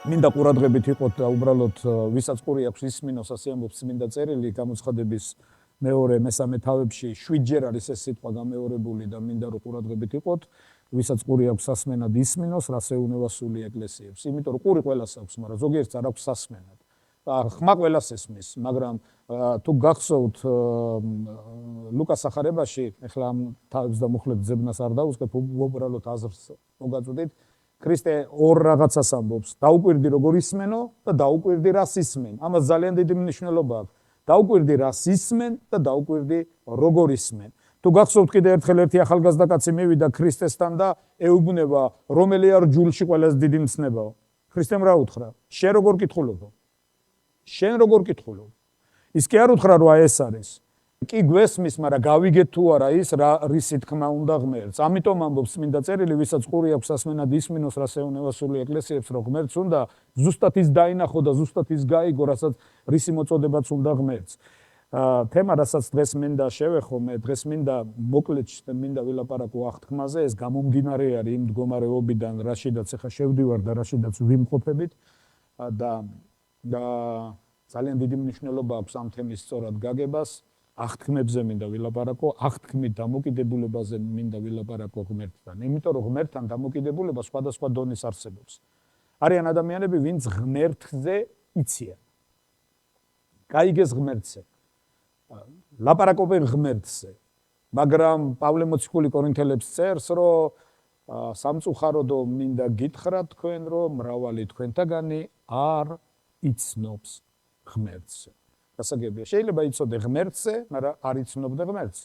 მინდა ყურადღებით იყოთ და უბრალოდ ვისაც ყური აქვს ისმინოს, ასე ამბობს წმინდა წერილი გამოცხადების მეორე მესამე თავებში 7-ჯერ არის ეს სიტყვა გამეორებული და მინდა რომ ყურადღებით იყოთ, ვისაც ყური აქვს სასმენად ისმინოს, რას ეუნება სული ეკლესიებს. იმიტომ რომ ყური ყველას აქვს, მაგრამ ზოგიერთს არ აქვს სასმენად. ხმა ყველას ესმის, მაგრამ თუ გახსოვთ ლუკას სახარებაში, ეხლა ამ თავებს და მუხლებს ძებნას არ დაუსკებ, უბრალოდ აზრს მოგაწვდით. ქრისტე ორ რაღაცას ამბობს, დაუკვირდი როგორ ისმენო და დაუკვირდი რას ისმენ. ამას ძალიან დიდი მნიშვნელობა აქვს. დაუკვირდი რას ისმენ და დაუკვირდი როგორ ისმენ. თუ გახსოვთ კიდე ერთხელ ერთი ახალგაზრდა კაცი მივიდა ქრისტესთან და ეუბნება, რომელი არ ჯულში ყველაზე დიდი მცნებაო. ქრისტემ რა უთხრა? შენ როგორ კითხულობო? შენ როგორ კითხულობ? ის კი არ უთხრა რომ ეს არის. კი გვესმის, მაგრამ გავიგეთ თუ არა ის რისი თქმა უნდა ღმერთს. ამიტომ ამბობს წმინდა წერილი, ვისაც ყური აქვს სასმენად ისმინოს, რას ეუნება სული ეკლესიებს, რომ ღმერთს უნდა ზუსტად ის დაინახო და ზუსტად ის გაიგო, რასაც რისი მოწოდებაც უნდა ღმერთს. თემა, რასაც დღეს მინდა შევეხო, მე დღეს მინდა მოკლედ მინდა ვილაპარაკო აღთქმაზე, ეს გამომდინარე არის იმ მდგომარეობიდან, რაშიდაც ახლა შევდივარ და რაშიდაც ვიმყოფებით და ძალიან დიდი მნიშვნელობა აქვს ამ თემის სწორად გაგებას. აღთქმებზე მინდა ვილაპარაკო, აღთქმით დამოკიდებულებაზე მინდა ვილაპარაკო ღმერთთან. იმიტომ რომ ღმერთთან დამოკიდებულება სხვადასხვა დონის არსებობს. არიან ადამიანები, ვინც ღმერთზე იციან. გაიგეს ღმერთზე. ლაპარაკობენ ღმერთზე. მაგრამ პავლე მოციქული კორინთელებს წერს, რომ სამწუხაროდო მინდა გითხრათ თქვენ, რომ მრავალი თქვენთაგანი არ იცნობს ღმერთზე. გასაგებია, შეიძლება იცოდე ღმერთზე, მაგრამ არ იცნობდე ღმერთს.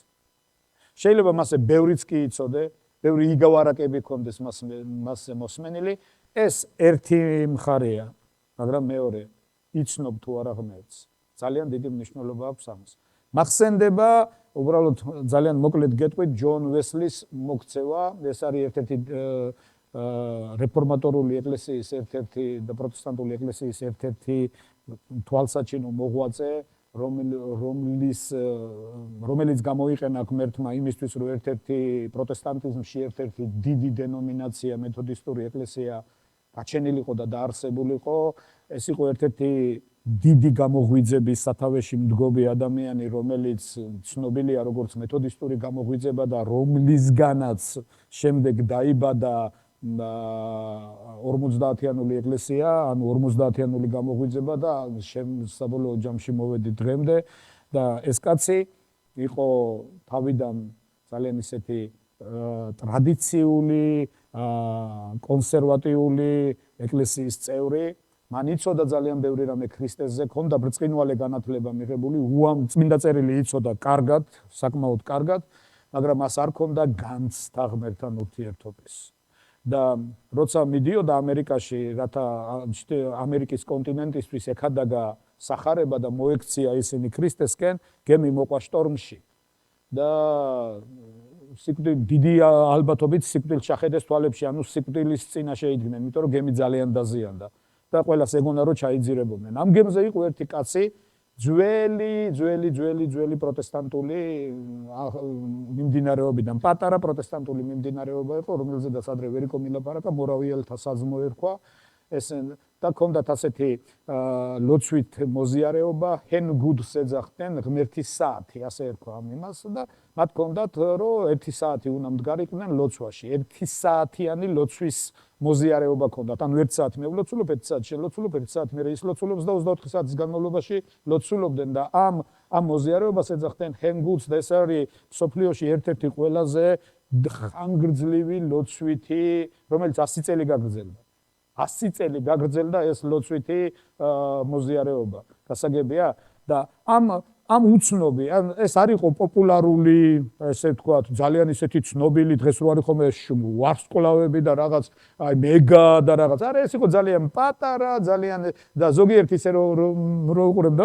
შეიძლება მასე ბევრიც კი იცოდე, ბევრი იგავარაკები ქონდეს მასზე მოსმენილი, ეს ერთი მხარეა, მაგრამ მეორე, იცნობ თუ არა ღმერთს. ძალიან დიდი მნიშვნელობა აქვს ამას. მახსენდება, უბრალოდ ძალიან მოკლედ გეტყვით, ჯონ ვესლის მოქცევა, ეს არის ერთ-ერთი რეფორმატორული ეკლესიის ერთ-ერთი და პროტესტანტული ეკლესიის ერთ-ერთი თვალსაჩინო მოღვაწე, რომელიც გამოიყენა ღმერთმა იმისთვის, რომ ერთ-ერთი პროტესტანტიზმში ერთ-ერთი დიდი დენომინაცია მეთოდისტური ეკლესია გაჩენილიყო და დაარსებულიყო. ეს იყო ერთ-ერთი დიდი გამოღვიძების სათავეში მდგომი ადამიანი, რომელიც ცნობილია როგორც მეთოდისტური გამოღვიძება და რომლისგანაც შემდეგ დაიბადა 50-იანული ეკლესია, ანუ 50-იანული გამოღვიძება და საბოლოო ჯამში მოვედი დღემდე და ეს კაცი იყო თავიდან ძალიან ისეთი ტრადიციული, კონსერვატიული ეკლესიის წევრი. მან იცოდა ძალიან ბევრი რამე ქრისტესზე, ჰქონდა ბრწყინვალე განათლება მიღებული, წმინდა წერილი იცოდა კარგად, საკმაოდ კარგად, მაგრამ მას არ ჰქონდა განცდა ღმერთთან ურთიერთობის. და როცა მიდიოდა ამერიკაში, რათა ამერიკის კონტინენტისთვის ეკადაგა სახარება და მოექცია ისინი ქრისტესკენ, გემი მოყვა შტორმში. და დიდი ალბათობით სიკვდილს შეხედეს თვალებში, ანუ სიკვდილის წინაშე იდგნენ, იმიტომ რომ გემი ძალიან დაზიანდა. და ყველას ეგონა რომ ჩაიძირებოდნენ. ამ გემზე იყო ერთი კაცი, ძველი პროტესტანტული მიმდინარეობიდან, პატარა პროტესტანტული მიმდინარეობა იყო, რომელზედაც ადრე ვერ იყო მილაპარაკა, მორავიელთა საზმო ერქვა. ეს და ჰქონდათ ასეთი ლოცვით მოზიარეობა, hen goods ეძახდნენ, ღმერთის საათი, ასე ერქვა ამ იმას და მათ ჰქონდათ, რომ 1 საათი უნდა მდგარიყვნენ ლოცვაში. 1 საათიანი ლოცვის მოზიარეობა ჰქონდათ. ანუ 1 საათი მე ვლოცულობ, 1 საათი შელოცულობ, 1 საათი მე ის ლოცულობს და 24 საათის განმავლობაში ლოცულობდნენ და ამ მოზიარეობას ეძახდნენ hen goods და ეს არის სოფლიოში ერთ-ერთი ყველაზე ხანგრძლივი ლოცვითი, რომელიც 100 წელი გაგრძელდა. 100 წელი გაგრძელდა ეს ლოცვითი მოზიარეობა. გასაგებია და ამ უცნობი, ეს არ იყო პოპულარული, ესე ვთქვათ, ძალიან ისეთი ცნობილი, დღეს რო არის ხომ ეს ვარსკვლავები და რაღაც, აი მეგა და რაღაც. არა, ეს იყო ძალიან პატარა, ძალიან და ზოგიერთი ისე რო უყურებდა,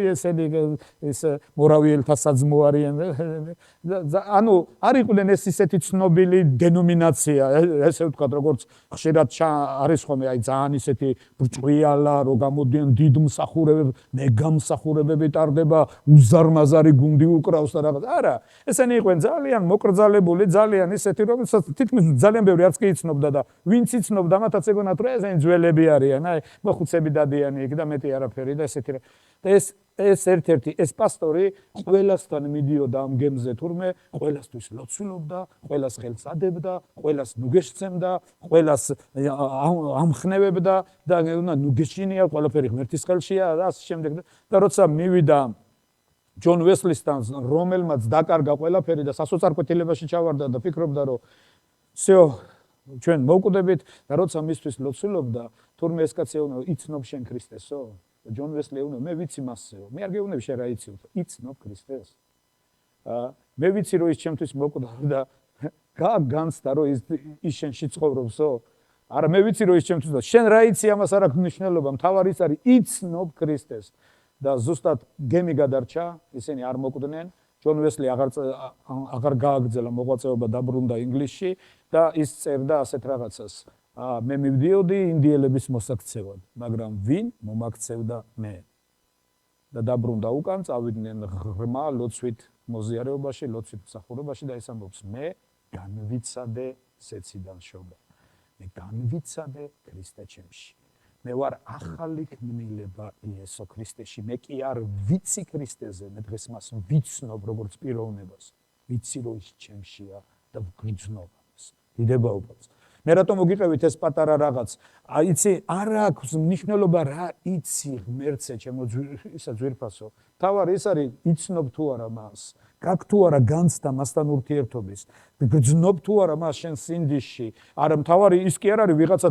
ესენი ეს მორავიელთა საძმო არიან. ანუ არ იყვნენ ეს ისეთი ცნობილი დენომინაცია, ესე ვთქვათ, როგორც ხშირად არის ხომ, აი ძალიან ისეთი ბრჭყვიალა, რო გამოდიან დიდ მსახურებები, მეგა მსახურებები ტარდება უზარმაზარი გუნდი უკრავს და რაღაც. არა, ესენი იყვნენ ძალიან მოკრძალებული, ძალიან ისეთი, რომელსაც თითქმის ძალიან ბევრი არც კი იცნობდა და ვინც იცნობდა, მათაც ეგონათ, რომ ესენი ძველები არიან, აი, მოხუცები დადიანი იქ და მეტი არაფერი და ესეთი რა. და ეს ერთ-ერთი ეს პასტორი ყველასთან მიდიოდა ამ გემზე, თურმე ყველასთვის ლოცულობდა, ყველას ხელს ადებდა, ყველას ნუგეშცემდა, ყველას ამხნევებდა და ნუგეშინია, ყველაფერი ღმერთის ხელშია და ასე შემდეგ. და როცა მივიდა ჯონ ვესლისთან, რომელმაც დაკარგა ყველაფერი და სასოწარკვეთილებაში ჩავარდა და ფიქრობდა, რომ всё, ჩვენ მოვკვდებით და როცა მისთვის ლოცულობდა, თურმე ეს კაცი ეუბნება, იცნობ შენ ქრისტესო? ჯონ ვესლი ეუბნება, მე ვიცი მასეო. მე არ გეუბნები შენ რა იცი, იცნობ ქრისტეს. მე ვიცი რომ ის ჩემთვის მოკვდა და განცდა რომ ის შენში ცხოვრობსო. არა, მე ვიცი რომ ის ჩემთვის და შენ რა იცი, ამას არ აქვს მნიშვნელობა, მთავარი ის არის იცნობ ქრისტეს. და ზუსტად გემი გადარჩა, ისინი არ მოკვდნენ. ჯონ ვესლი აღარ გააგრძელა მოღვაწეობა, დაბრუნდა ინგლისში და ის წერდა ასეთ რაღაცას. მე მივდიოდი ინდიელების მოსაქცევად, მაგრამ ვინ მომაქცევდა მე? და დაბრუნდა უკან, წავიდნენ ღრმა ლოცვით მოზიარეობაში, ლოცვით მსახურებაში და ეს ამბობს, მე განვიცადე სეციდან შობა. მე განვიცადე ქრისტე ჩემში. მე ვარ ახალი ქმნილება იესო ქრისტეში. მე კი არ ვიცი ქრისტეზე, მე დღეს მას ვიცნობ როგორც პიროვნებას. ვიცი რომ ის ჩემშია და ვგრძნობ ამას. დიდება უპირს. მე რატომ მოგიყევით ეს პატარა რაღაც? იცი, არ აქვს მნიშვნელობა რა იცი ღმერთზე, ჩემო ისა ძვირფასო. თავარი ის არის, იცნობ თუ არა მას. გაკ თუ არა განცდა მასთან ურთიერთობის. გრძნობ თუ არა მას შენ სინდისში. არა, თავარი ის კი არ არის ვიღაცა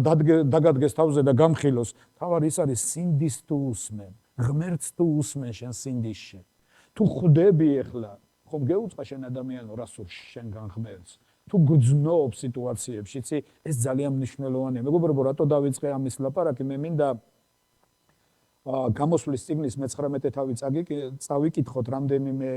დაგადგეს თავზე და გამხილოს. თავარი ის არის სინდის თუ უსმენ. ღმერთს თუ უსმენ შენ სინდისში. თუ ხვდები ახლა, ხომ გეუწყა შენ ადამიანო რა სურს შენგან ღმერთს? თუ გძნობ სიტუაციებში, იცი, ეს ძალიან მნიშვნელოვანია. მეგობრებო, რატო დავიწყე ამის ლაპარაკი? მე მინდა გამოსვლის წიგნის მე-19 თავი წავიკითხოთ რამდენიმე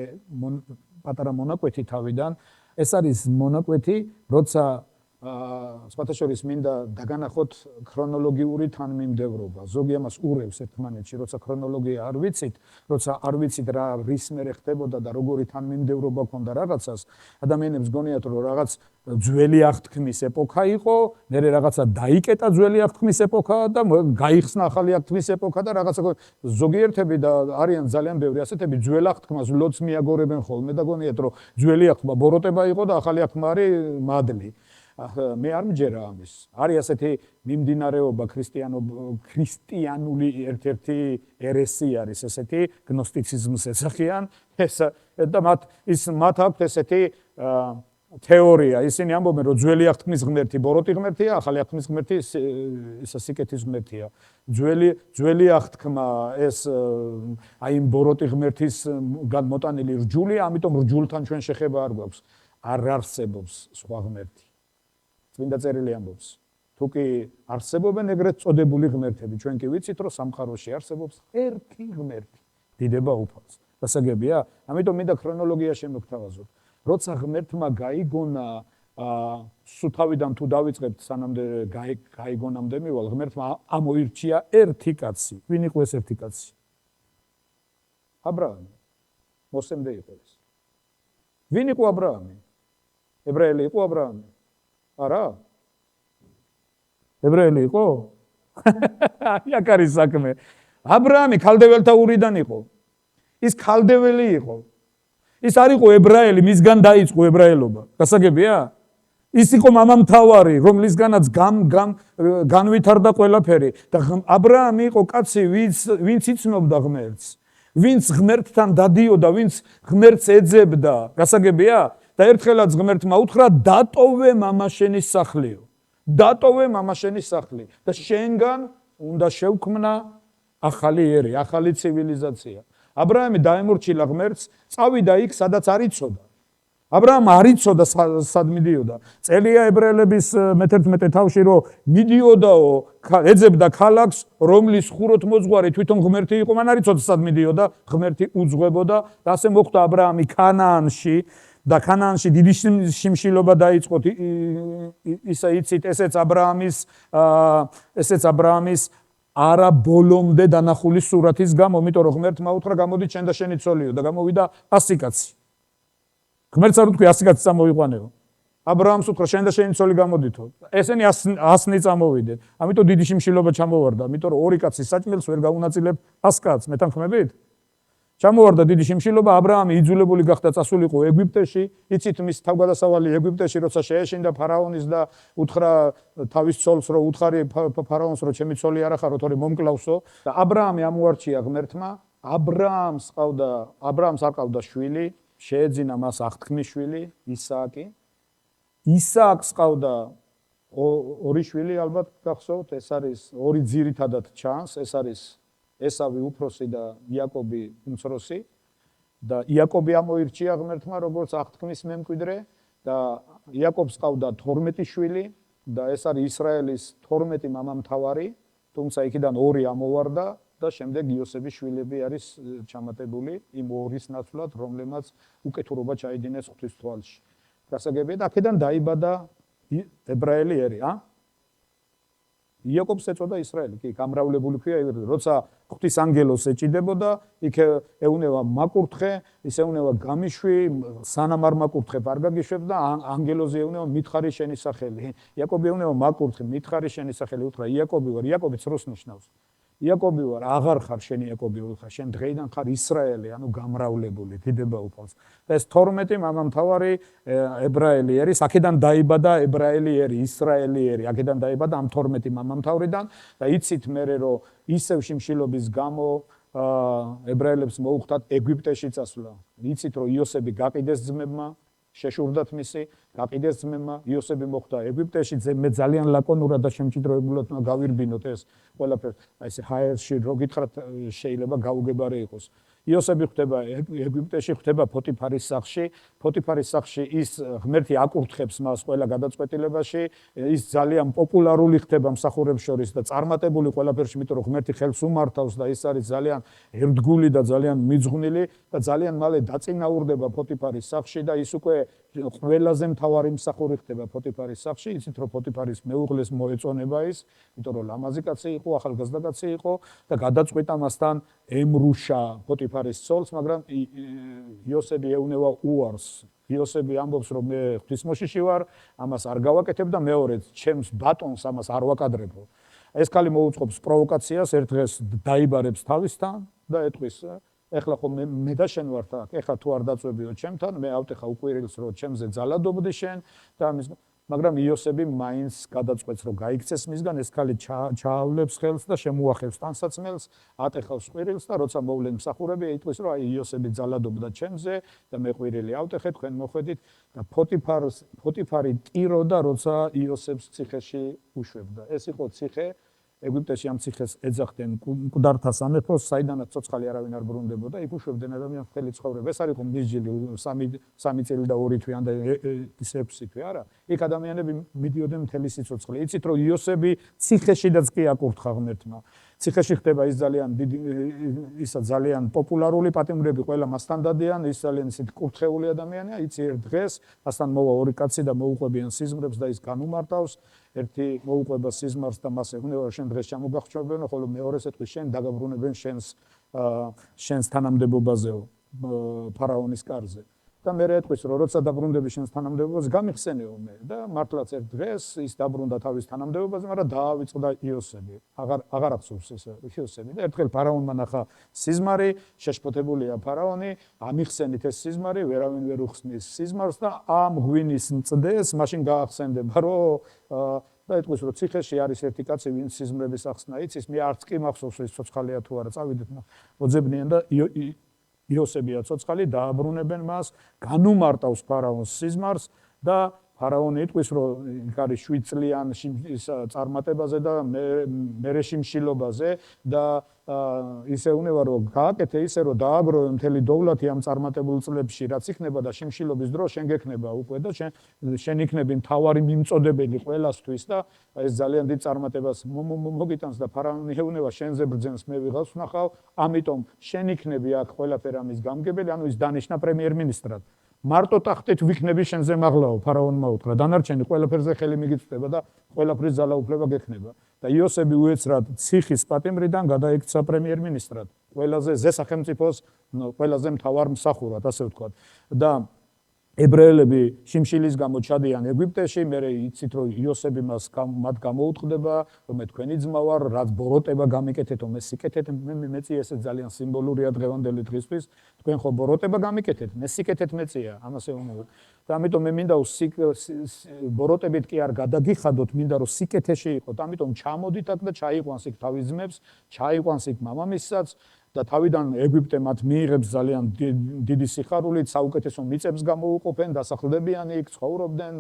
პატარა მონაკვეთი თავიდან. ეს არის მონაკვეთი, როცა სხვათა შორის მინდა დაგანახოთ ქრონოლოგიური თანმიმდევრობა. ზოგი ამას ურევს ერთმანეთში, როცა ქრონოლოგია არ ვიცით, როცა არ ვიცით რა რის მერე ხდებოდა და როგორი თანმიმდევრობა ქონდა რაღაცას, ადამიანებს გონიათ, რომ რაღაც ძველი აღთქმის ეპოქა იყო, მერე რაღაცა დაიკეტა ძველი აღთქმის ეპოქა და გაიხსნა ახალი აღთქმის ეპოქა და რაღაცა ზოგიერთები და არიან ძალიან ბევრი ასეთები ძველ აღთქმას ლოცს მიაგორებენ ხოლმე და გონიათ, რომ ძველი აღთქმა ბოროტება იყო და ახალი აღთქმა არის მადლი. მე არ მჯერა ამის. არის ასეთი მიმდინარეობა ქრისტიანული ერთ-ერთი ერესი არის ესეთი გნოსტიციზმს ეძახიან. და მათ აქვთ ესეთი თეორია. ისინი ამბობენ, რომ ძველი აღთქმის ღმერთი ბოროტი ღმერთია, ახალი აღთქმის ღმერთი სიკეთის ღმერთია. ძველი აღთქმა ეს აი იმ ბოროტი ღმერთისგან მოტანილი რჯულია, ამიტომ რჯულთან ჩვენ შეხება არ გვაქვს. არ არსებობს სხვა ღმერთი. წმინდა წერილი ამბობს, თუ კი არსებობენ ეგრეთ წოდებული ღმერთები, ჩვენ კი ვიცით, რომ სამყაროში არსებობს ერთი ღმერთი. დიდება უფალს. გასაგებია? ამიტომ მინდა ქრონოლოგია შემოგთავაზოთ. როცა ღმერთმა გაიგონა, სუთავიდან თუ დავიწყებთ, სანამდე გაიგონამდე მივალ, ღმერთმა ამოირჩია ერთი კაცი. ვინ იყო ეს ერთი კაცი? აბრაამი. მოსემდე იყო ეს. ვინ იყო აბრაამი? ებრაელი იყო აბრაამი? არა. ებრაელი იყო? აქ არის საქმე. აბრაამი ქალდეველთა ურიდან იყო. ის ქალდეველი იყო. ის არ იყო ებრაელი, მისგან დაიწყო ებრაელობა. გასაგებია? ის იყო მამამთავარი, რომლისგანაც განვითარდა ყველაფერი და აბრაამი იყო კაცი, ვინც იცნობდა ღმერთს. ვინც ღმერთთან დადიოდა, ვინც ღმერთს ეძებდა. გასაგებია? და ერთხელაც ღმერთმა უთხრა, დატოვე მამაშენის სახლიო. დატოვე მამაშენის სახლი და შენგან უნდა შევქმნა ახალი ერი, ახალი ცივილიზაცია. აბრაამი დაემორჩილა ღმერთს, წავიდა იქ, სადაც არ იცოდა. აბრაამ არ იცოდა სად მიდიოდა. წელია ებრაელების მე-11 თავში, რომ მიდიოდაო, ეძებდა ქალაქს, რომლის ხუროთ მოძღვარი თვითონ ღმერთი იყო, მან არ იცოდა სად მიდიოდა, ღმერთი უძღვებოდა და ასე მოხვდა აბრაამი ქანაანში. და ქანაანში დიდი შიმშილობა დაიწყო. ისა იცით, ესეც აბრაამის არა ბოლომდე დანახული სურათის გამო, იმიტომ რომ ღმერთმა უთხრა გამოდი შენ და შენი ცოლიო და გამოვიდა 100 კაცი. ღმერთს არ უთქვი 100 კაცი წამოიყვანეო. აბრაამს უთხრა შენ და შენი ცოლი გამოდითო. ესენი 100-ნი წამოვიდნენ. ამიტომ დიდი შიმშილობა ჩამოვარდა, იმიტომ რომ ორი კაცის საჭმელს ვერ გაუნაწილებ 100 კაცს, მეთანხმებით? ჩამოვარდა დიდი შიმშილობა, აბრაამი იძულებული გახდა წასულიყო ეგვიპტეში, იცით მის თავგადასავალი ეგვიპტეში, როცა შეეშინდა ფარაონის და უთხრა თავის ცოლს, რომ უთხარი ფარაონს, რომ ჩემი ცოლი არ ახარო, თორე მომკლავსო და აბრაამი ამოარჩია ღმერთმა, აბრაამს არ ყავდა შვილი, შეეძინა მას აღთქმის შვილი, ისააკი. ისააკს ყავდა ორი შვილი, ალბათ გახსოვთ, ეს არის ორი ძირითადად ჩანს, ეს არის ესავი უფროსი და იაკობი უმცროსი და იაკობი ამოირჩია ღმერთმა როგორც აღთქმის მემკვიდრე და იაკობს ყავდა 12 შვილი და ეს არის ისრაელის 12 მამამთავარი, თუმცა იქიდან ორი ამოვარდა და შემდეგ იოსების შვილები არის ჩამატებული იმ ორის ნაცვლად, რომლებმაც უკეთურობა ჩაიდინეს ღვთის თვალში. გასაგებია და აქედან დაიბადა ებრაელი ერი, იაკობს ეწოდა ისრაელი, კი, გამრავლებული ქვია, როცა ღვთის ანგელოს ეჭიდებოდა, იქ ეუნება მაკურთხე, ის ეუნება გამიშვი, სანამ არ მაკურთხებ არ გაგიშვებ და ანგელოზე ეუნება მითხარი შენი სახელი. იაკობი ეუნება მაკურთხე, მითხარი შენი სახელი, უთხრა იაკობი ვარ, იაკობი ცრუს ნიშნავს. იაკობი ვარ, აღარ ხარ შენ იაკობი ვარ, შენ დღეიდან ხარ ისრაელი, ანუ გამრავლებული, დიდება უფალს. და ეს 12 მამამთავარი ებრაელი ერის, აქედან დაიბადა ებრაელი ერი, ისრაელი ერი, აქედან დაიბადა ამ 12 მამამთავრიდან და იცით მერე რომ ისევ შიმშილობის გამო ებრაელებს მოუხდათ ეგვიპტეში წასვლა. იცით რომ იოსები გაყიდეს ძმებმა, შეშურდათ მისი, გაყიდეს ძმებმა, იოსები მოხვდა ეგვიპტეში, მე ძალიან ლაკონურად და შემჭიდროებულად გავირბინოთ ეს ყველაფერი. აი ესე ჰაერში რო გითხრათ შეიძლება გაუგებარი იყოს. იოსები ხდება ეგვიპტეში, ხდება ფოტიფარის სახლში. ფოტიფარის სახლში ის ღმერთი აკურთხებს მას ყველა გადაწყვეტილებაში, ის ძალიან პოპულარული ხდება მსახურებს შორის და წარმატებული ყველაფერში, იმიტომ რომ ღმერთი ხელს უმართავს და ის არის ძალიან ერთგული და ძალიან მიძღვნილი და ძალიან მალე დაწინაურდება ფოტიფარის სახლში და ის უკვე ყველაზე მთავარი მსახური ხდება ფოტიფარის სახლში. იცით რომ ფოტიფარის მეუღლეს მოეწონება ის, იმიტომ რომ ლამაზი კაცი იყო, ახალგაზრდა კაცი იყო და გადაწყვიტა მასთან ემრუშა ფოტიფარის ცოლს, მაგრამ იოსები ეუნება უარს. იოსები ამბობს რომ მე ღვთისმოშიში ვარ, ამას არ გავაკეთებ და მეორედ ჩემს ბატონს ამას არ ვაკადრებო. ეს ქალი მოუწყობს პროვოკაციას, ერთ დღეს დაიბარებს თავისთან და ეტყვის ეხლა ხო მე და შენ ვართ აქ, ეხლა თუ არ დაწვევიო ჩემთან, მე ავტეხა უყვირილს რომ ჩემზე ძალადობდი შენ და ამის მაგრამ იოსები მაინც გადაწყვეტს რომ გაიქცეს მისგან, ეს ქალი ჩაავლებს ხელს და შემოახევს ტანსაცმელს, ატეხავს ყვირილს და როცა მოვლენ მსახურები, იტყვის რომ აი იოსები ძალადობდა ჩემზე და მე ყვირილი ავტეხე, თქვენ მოხვედით და ფოტიფარი ტიროდა, როცა იოსებს ციხეში უშვებდა. ეს იყო ციხე ეგვიპტეში ამ ციხეს ეძახდნენ მკვდართა სამეფოს, საიდანაც ცოცხალი არავინ არ ბრუნდებოდა, იქ უშვებდნენ ადამიანს მთელი ცხოვრება. ეს არ იყო მისჯილი 3 წელი და 2 თვე ან და 6 თვე, არა. იქ ადამიანები მიდიოდნენ მთელი სიცოცხლე. იცით რომ იოსები ციხეშიდაც კი აკურთხა ღმერთმა. ციხეში ხდება ის ძალიან პოპულარული პატიმრები, ყველა მასთან დადიან, ის ძალიან ისეთი კურთხეული ადამიანია, იცი ერთ დღეს მასთან მოვა ორი კაცი და მოუყვებიან სიზმრებს და ის განუმარტავს, ერთი მოუყვება სიზმარს და მას ეუბნება შენ დღეს ჩამოგახჩობენ, ხოლო მეორეს ეთქვის შენ დაგაბრუნებენ შენს თანამდებობაზეო ფარაონის კარზე. და მე ეთქვის რომ როცა დაბრუნდები შენს თანამდებობაზე გამიხსენეო მე და მართლაც ერთ დღეს ის დაბრუნდა თავის თანამდებობაზე, მაგრამ დაავიწყდა იოსები. აღარ ახსოვს ეს იოსები და ერთხელ ფარაონმა ნახა სიზმარი, შეშფოთებულია ფარაონი, ამიხსენით ეს სიზმარი, ვერავინ ვერ უხსნის სიზმარს და ამ ღვინის მწდეს მაშინ გაახსენდება რომ და ეთქვის რომ ციხეში არის ერთი კაცი, ვინც სიზმრების ახსნა იცის, მე არც კი მახსოვს ის ცოცხალია თუ არა, წავიდეთ მოძებნიან და იოსებია ცოცხალი, დააბრუნებენ მას, განუმარტავს ფარაონს სიზმარს და ფარაონი იტყვის რომ იქ არის 7 წლიან წარმატებაზე და მერე შიმშილობაზე და ისე უნება რომ გააკეთე ისე რომ დააგროვე მთელი დოვლათი ამ წარმატებულ წლებში, რაც იქნება და შიმშილობის დრო შენ გექნება უკვე და შენ იქნები მთავარი მიმწოდებელი ყველასთვის და ეს ძალიან დიდ წარმატებას მოგიტანს და ფარაონი ეუბნება შენზე ბრძენს მე ვიღავს ვნახავ, ამიტომ შენ იქნები აქ ყველაფერ ამის გამგებელი, ანუ ის დანიშნა პრემიერ-მინისტრად. მარტო ტახტით ვიქნები შენზე მაღლაო, ფარაონმა უთხრა. დანარჩენი ყველაფერზე ხელი მიგიწვდება და ყველაფრის ძალაუფლება გექნება. და იოსები უეცრად ციხის პატიმრიდან გადაიქცა პრემიერ-მინისტრად. ყველაზე ზესახელმწიფოს ყველაზე მთავარ მსახურად, ასე ვთქვათ. და ებრაელები შიმშილის გამო ჩადიან ეგვიპტეში, მერე იცით რომ იოსები მათ გამოუწყდება, რომ მე თქვენი ძმა ვარ, რაც ბოროტება გამიკეთეთო, მე სიკეთეთ, მეწია ეს ძალიან სიმბოლურია დღევანდელი დღისთვის, თქვენ ხო ბოროტება გამიკეთეთ, მე სიკეთეთ მეწია, ამასე უნდა. და ამიტომ მე მინდა ბოროტებით კი არ გადაგიხადოთ, მინდა რომ სიკეთეში იყოთ, ამიტომ ჩამოდით აქ და ჩაიყვანს იქ თავის ძმებს, ჩაიყვანს იქ მამამისსაც და თავიდან ეგვიპტე მათ მიიღებს ძალიან დიდი სიხარულით, საუკეთესო მიწებს გამოუყოფენ, დასახლდებიან იქ, ცხოვრობდნენ,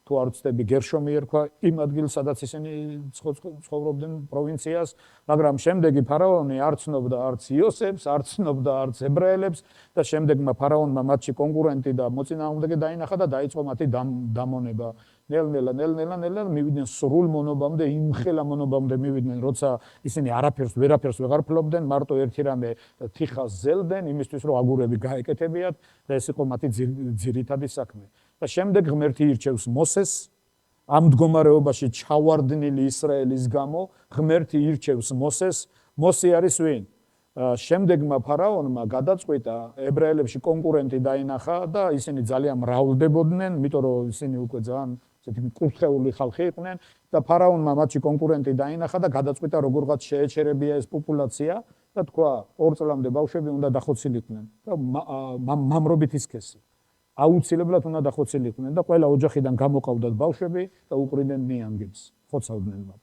თუ არ ვცდები გერშომი ერქვა იმ ადგილს, სადაც ისინი ცხოვრობდნენ პროვინციას, მაგრამ შემდეგი ფარაონი არ ცნობდა არც იოსებს, არ ცნობდა არც ებრაელებს და შემდეგმა ფარაონმა მათში კონკურენტი და მოწინააღმდეგე დაინახა და დაიწყო მათი დამონება. ნელ-ნელა მივიდნენ სრულ მონობამდე, იმხელა მონობამდე მივიდნენ, როცა ისინი ვერაფერს ვეღარ ფლობდნენ, მარტო ერთი რამე თიხას ზელდნენ, იმისთვის რომ აგურები გაეკეთებიათ და ეს იყო მათი ძირითადი საქმე. და შემდეგ ღმერთი ირჩევს მოსეს, ამ მდგომარეობაში ჩავარდნილი ისრაელის გამო, ღმერთი ირჩევს მოსეს, მოსე არის ვინ? შემდეგმა ფარაონმა გადაწყვიტა ებრაელებში კონკურენტი დაინახა და ისინი ძალიან მრავლდებოდნენ, იმიტომ რომ ისინი უკვე ძალიან კურთხეული ხალხი იყვნენ და ფარაონმა მათში კონკურენტი დაინახა და გადაწყვიტა როგორღაც შეეჩერებია ეს პოპულაცია და თქვა 2 წლამდე ბავშვები უნდა დახოცილიყვნენ და მამრობით ისქესი. აუცილებლად უნდა დახოცილიყვნენ და ყველა ოჯახიდან გამოყავდათ ბავშვები და უყრიდნენ ნიანგებს, ხოცავდნენ მათ.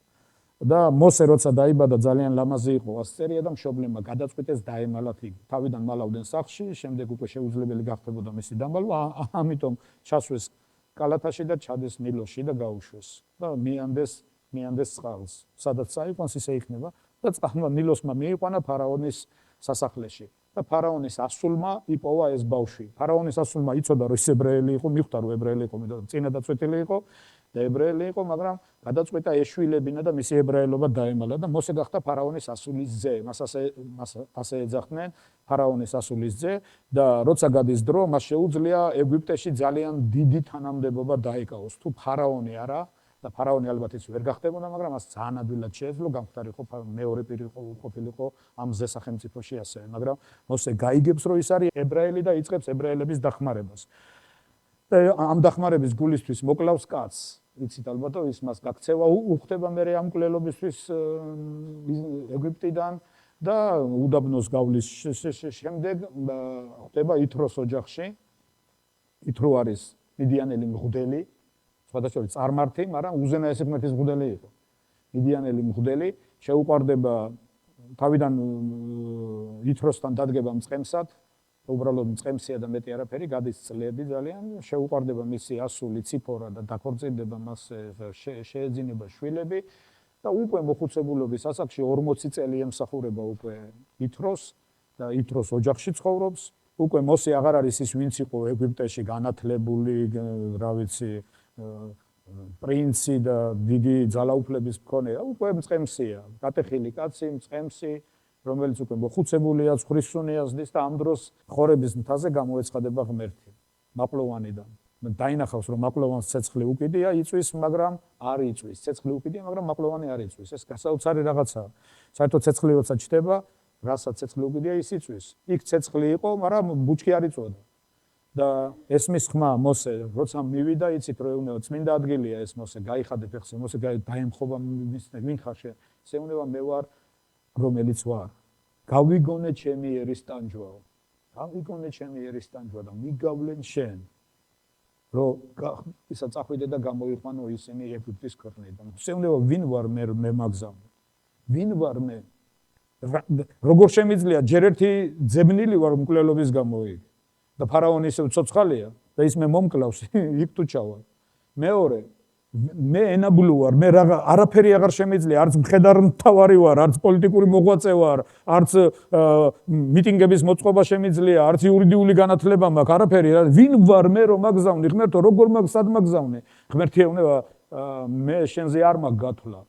და მოსე როცა დაიბადა ძალიან ლამაზი იყო, ასწერია და მშობლებმა გადაწყვიტეს დაემალათ იგი. თავიდან მალავდნენ სახლში, შემდეგ უკვე შეუძლებელი გახდებოდა მისი დამალვა, ამიტომ ჩასვეს კალათაში და ჩადეს ნილოსში და გაუშვეს და მიანდეს წყალს. სადაც წაიყვანს ისე იქნება და წყალმა ნილოსმა მიიყვანა ფარაონის სასახლეში. და ფარაონის ასულმა იპოვა ეს ბავშვი. ფარაონის ასულმა იცოდა რომ ის ებრაელი იყო, მიხვდა რომ ებრაელი იყო, იმიტომ რომ წინა დაწვეტილი იყო და ებრაელი იყო, მაგრამ გადაწყვიტა ეშვილებინა და მისი ებრაელობა დაემალა და მოსე გახდა ფარაონის ასულის ძე. მას ასე ეძახდნენ ფარაონის ასულის ძე და როცა გადის დრო, მას შეუძლია ეგვიპტეში ძალიან დიდი თანამდებობა დაიკავოს. თუ ფარაონი არა და ფარაონი ალბათ ის ვერ გახდებოდა, მაგრამ მას ძალიან ადვილად შეეძლო გამხდარიყო მეორე პირი ყოფილიყო ამ ზესახელმწიფოში ასევე, მაგრამ მოსე გაიგებს რომ ის არის ებრაელი და იწყებს ებრაელების დახმარებას. და ამ დახმარების გულისთვის მოკლავს კაცს. იცით ალბათ ის მას გაქცევა უხდება მე ამ მკვლელობისთვის ეგვიპტიდან და უდაბნოს გავლის შემდეგ ხდება ითროს ოჯახში. ითრო არის მიდიანელი მღვდელი, სხვადასხვა წარმართი, მაგრამ უზენაესი ღმერთის მღვდელი იყო. მიდიანელი მღვდელი შეუყვარდება თავიდან ითროსთან დადგება მწყემსად, უბრალოდ მწყემსია და მეტი არაფერი, გადის წლები ძალიან, შეუყვარდება მისი ასული ციფორა და დაქორწინდება მას შეეძინება შვილები და უკვე მოხუცებულობის ასაკში 40 წელი ემსახურება უკვე ითროს და ითროს ოჯახში ცხოვრობს. უკვე მოსე აღარ არის ის ვინც იყო ეგვიპტეში განათლებული, რა ვიცი, პრინცი და დიდი ძალაუფლების მქონე, უკვე მწყემსია, გატეხილი კაცი, მწყემსი, რომელიც უკვე მოხუცებულია, ცხვრისუნია ზდის და ამ დროს ხორების მთაზე გამოეცხადება ღმერთი მაპლოვანიდან. დაინახავს რომ მაპლოვანს ცეცხლი უკიდია, იწვის, მაგრამ არ იწვის. ცეცხლი უკიდია, მაგრამ მაპლოვანი არ იწვის. ეს გასაოცარი რაღაცაა. საერთოდ ცეცხლი როცა ჩდება, რასაც ცეცხლი უკიდია, ის იწვის. იქ ცეცხლი იყო, მაგრამ ბუჩქი არ იწვოდა. და ესმის ხმა მოსე, როცა მივიდა, იცით რომ ეუბნება, წმინდა ადგილია ეს მოსე, გაიხადე ფეხზე, მოსე დაემხობა ვინ ხარ შენ? ეუბნება მე ვარ რომელიც ვარ. გავიგონე ჩემი ერის ტანჯვაო. გავიგონე ჩემი ერის ტანჯვა და მიგავლენ შენ. რომ ისა წახვიდე და გამოიყვანო ისინი ეგვიპტის ქვეყნიდან. ეუბნება ვინ ვარ მე მაგზავნე. ვინ ვარ მე? როგორ შემიძლია ჯერ ერთი ძებნილი ვარ მკვლელობის გამო იქ. და ფარაონი ისე ცოცხალია და ის მე მომკლავს იქ თუ ჩავა. მეორე მე ენაბლუ ვარ, მე არაფერი აღარ შემიძლია, არც მხედართმთავარი ვარ, არც პოლიტიკური მოღვაწე ვარ, არც მიტინგების მოწყობა შემიძლია, არც იურიდიული განათლება მაქვს, არაფერი. ვინ ვარ მე რომ მაგზავნი ღმერთო, როგორ სად მაგზავნე? ღმერთი ეუბნება მე შენზე არ მაქვს გათვლა.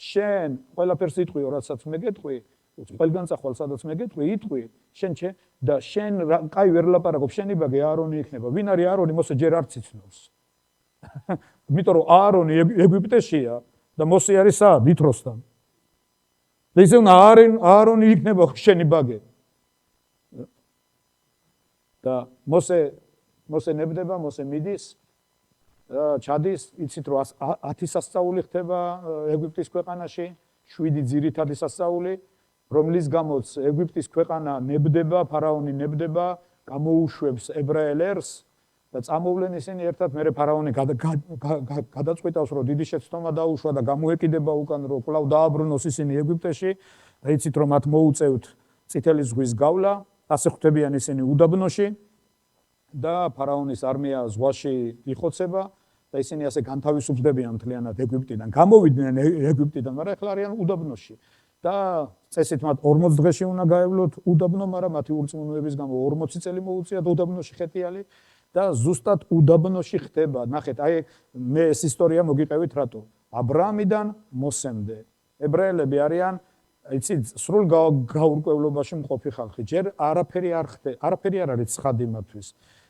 შენ ყველაფერს იტყვიო, რასაც მე გეტყვი, ყველგან წახვალ სადაც მე გეტყვი იტყვი შენ და შენ კაი ვერ ლაპარაკობ შენი ბაგე აარონი იქნება ვინ არის აარონი მოსე ჯერ არც იცნობს იმიტომ რომ აარონი ეგვიპტეშია და მოსე არის სად ითროსთან და ისე უნდა აარონი იქნება შენი ბაგე და მოსე ნებდება მოსე მიდის ჩადის იცით რომ 10 სასწაული ხდება ეგვიპტის ქვეყანაში 7 ძირითადი სასწაული რომლის გამოც ეგვიპტის ქვეყანა ნებდება, ფარაონი ნებდება, გამოუშვებს ებრაელებს და წამოვლენ ისინი ერთად, მერე ფარაონი გადაწყვიტავს, რომ დიდი შეცდომა დაუშვა და გამოეკიდება უკან, რომ კვლავ დააბრუნოს ისინი ეგვიპტეში და იცით, რომ მათ მოუწევთ წითელი ზღვის გავლა, ასე ხვდებიან ისინი უდაბნოში და ფარაონის არმია ზღვაში იხოცება და ისინი ასე განთავისუფლდებიან მთლიანად ეგვიპტიდან. გამოვიდნენ ეგვიპტიდან, მაგრამ ახლა არიან უდაბნოში. და წესით მათ 40 დღეში უნდა გაევლოთ უდაბნო, მაგრამ მათი ურწმუნოების გამო 40 წელი მოუწიათ უდაბნოში ხეტიალი და ზუსტად უდაბნოში ხდება. ნახეთ, აი მე ეს ისტორია მოგიყევით რატო? აბრაამიდან მოსემდე. ებრაელები არიან, იცით, სრულ გაურკვევლობაში მყოფი ხალხი. ჯერ არაფერი არ არის ცხადი მათთვის.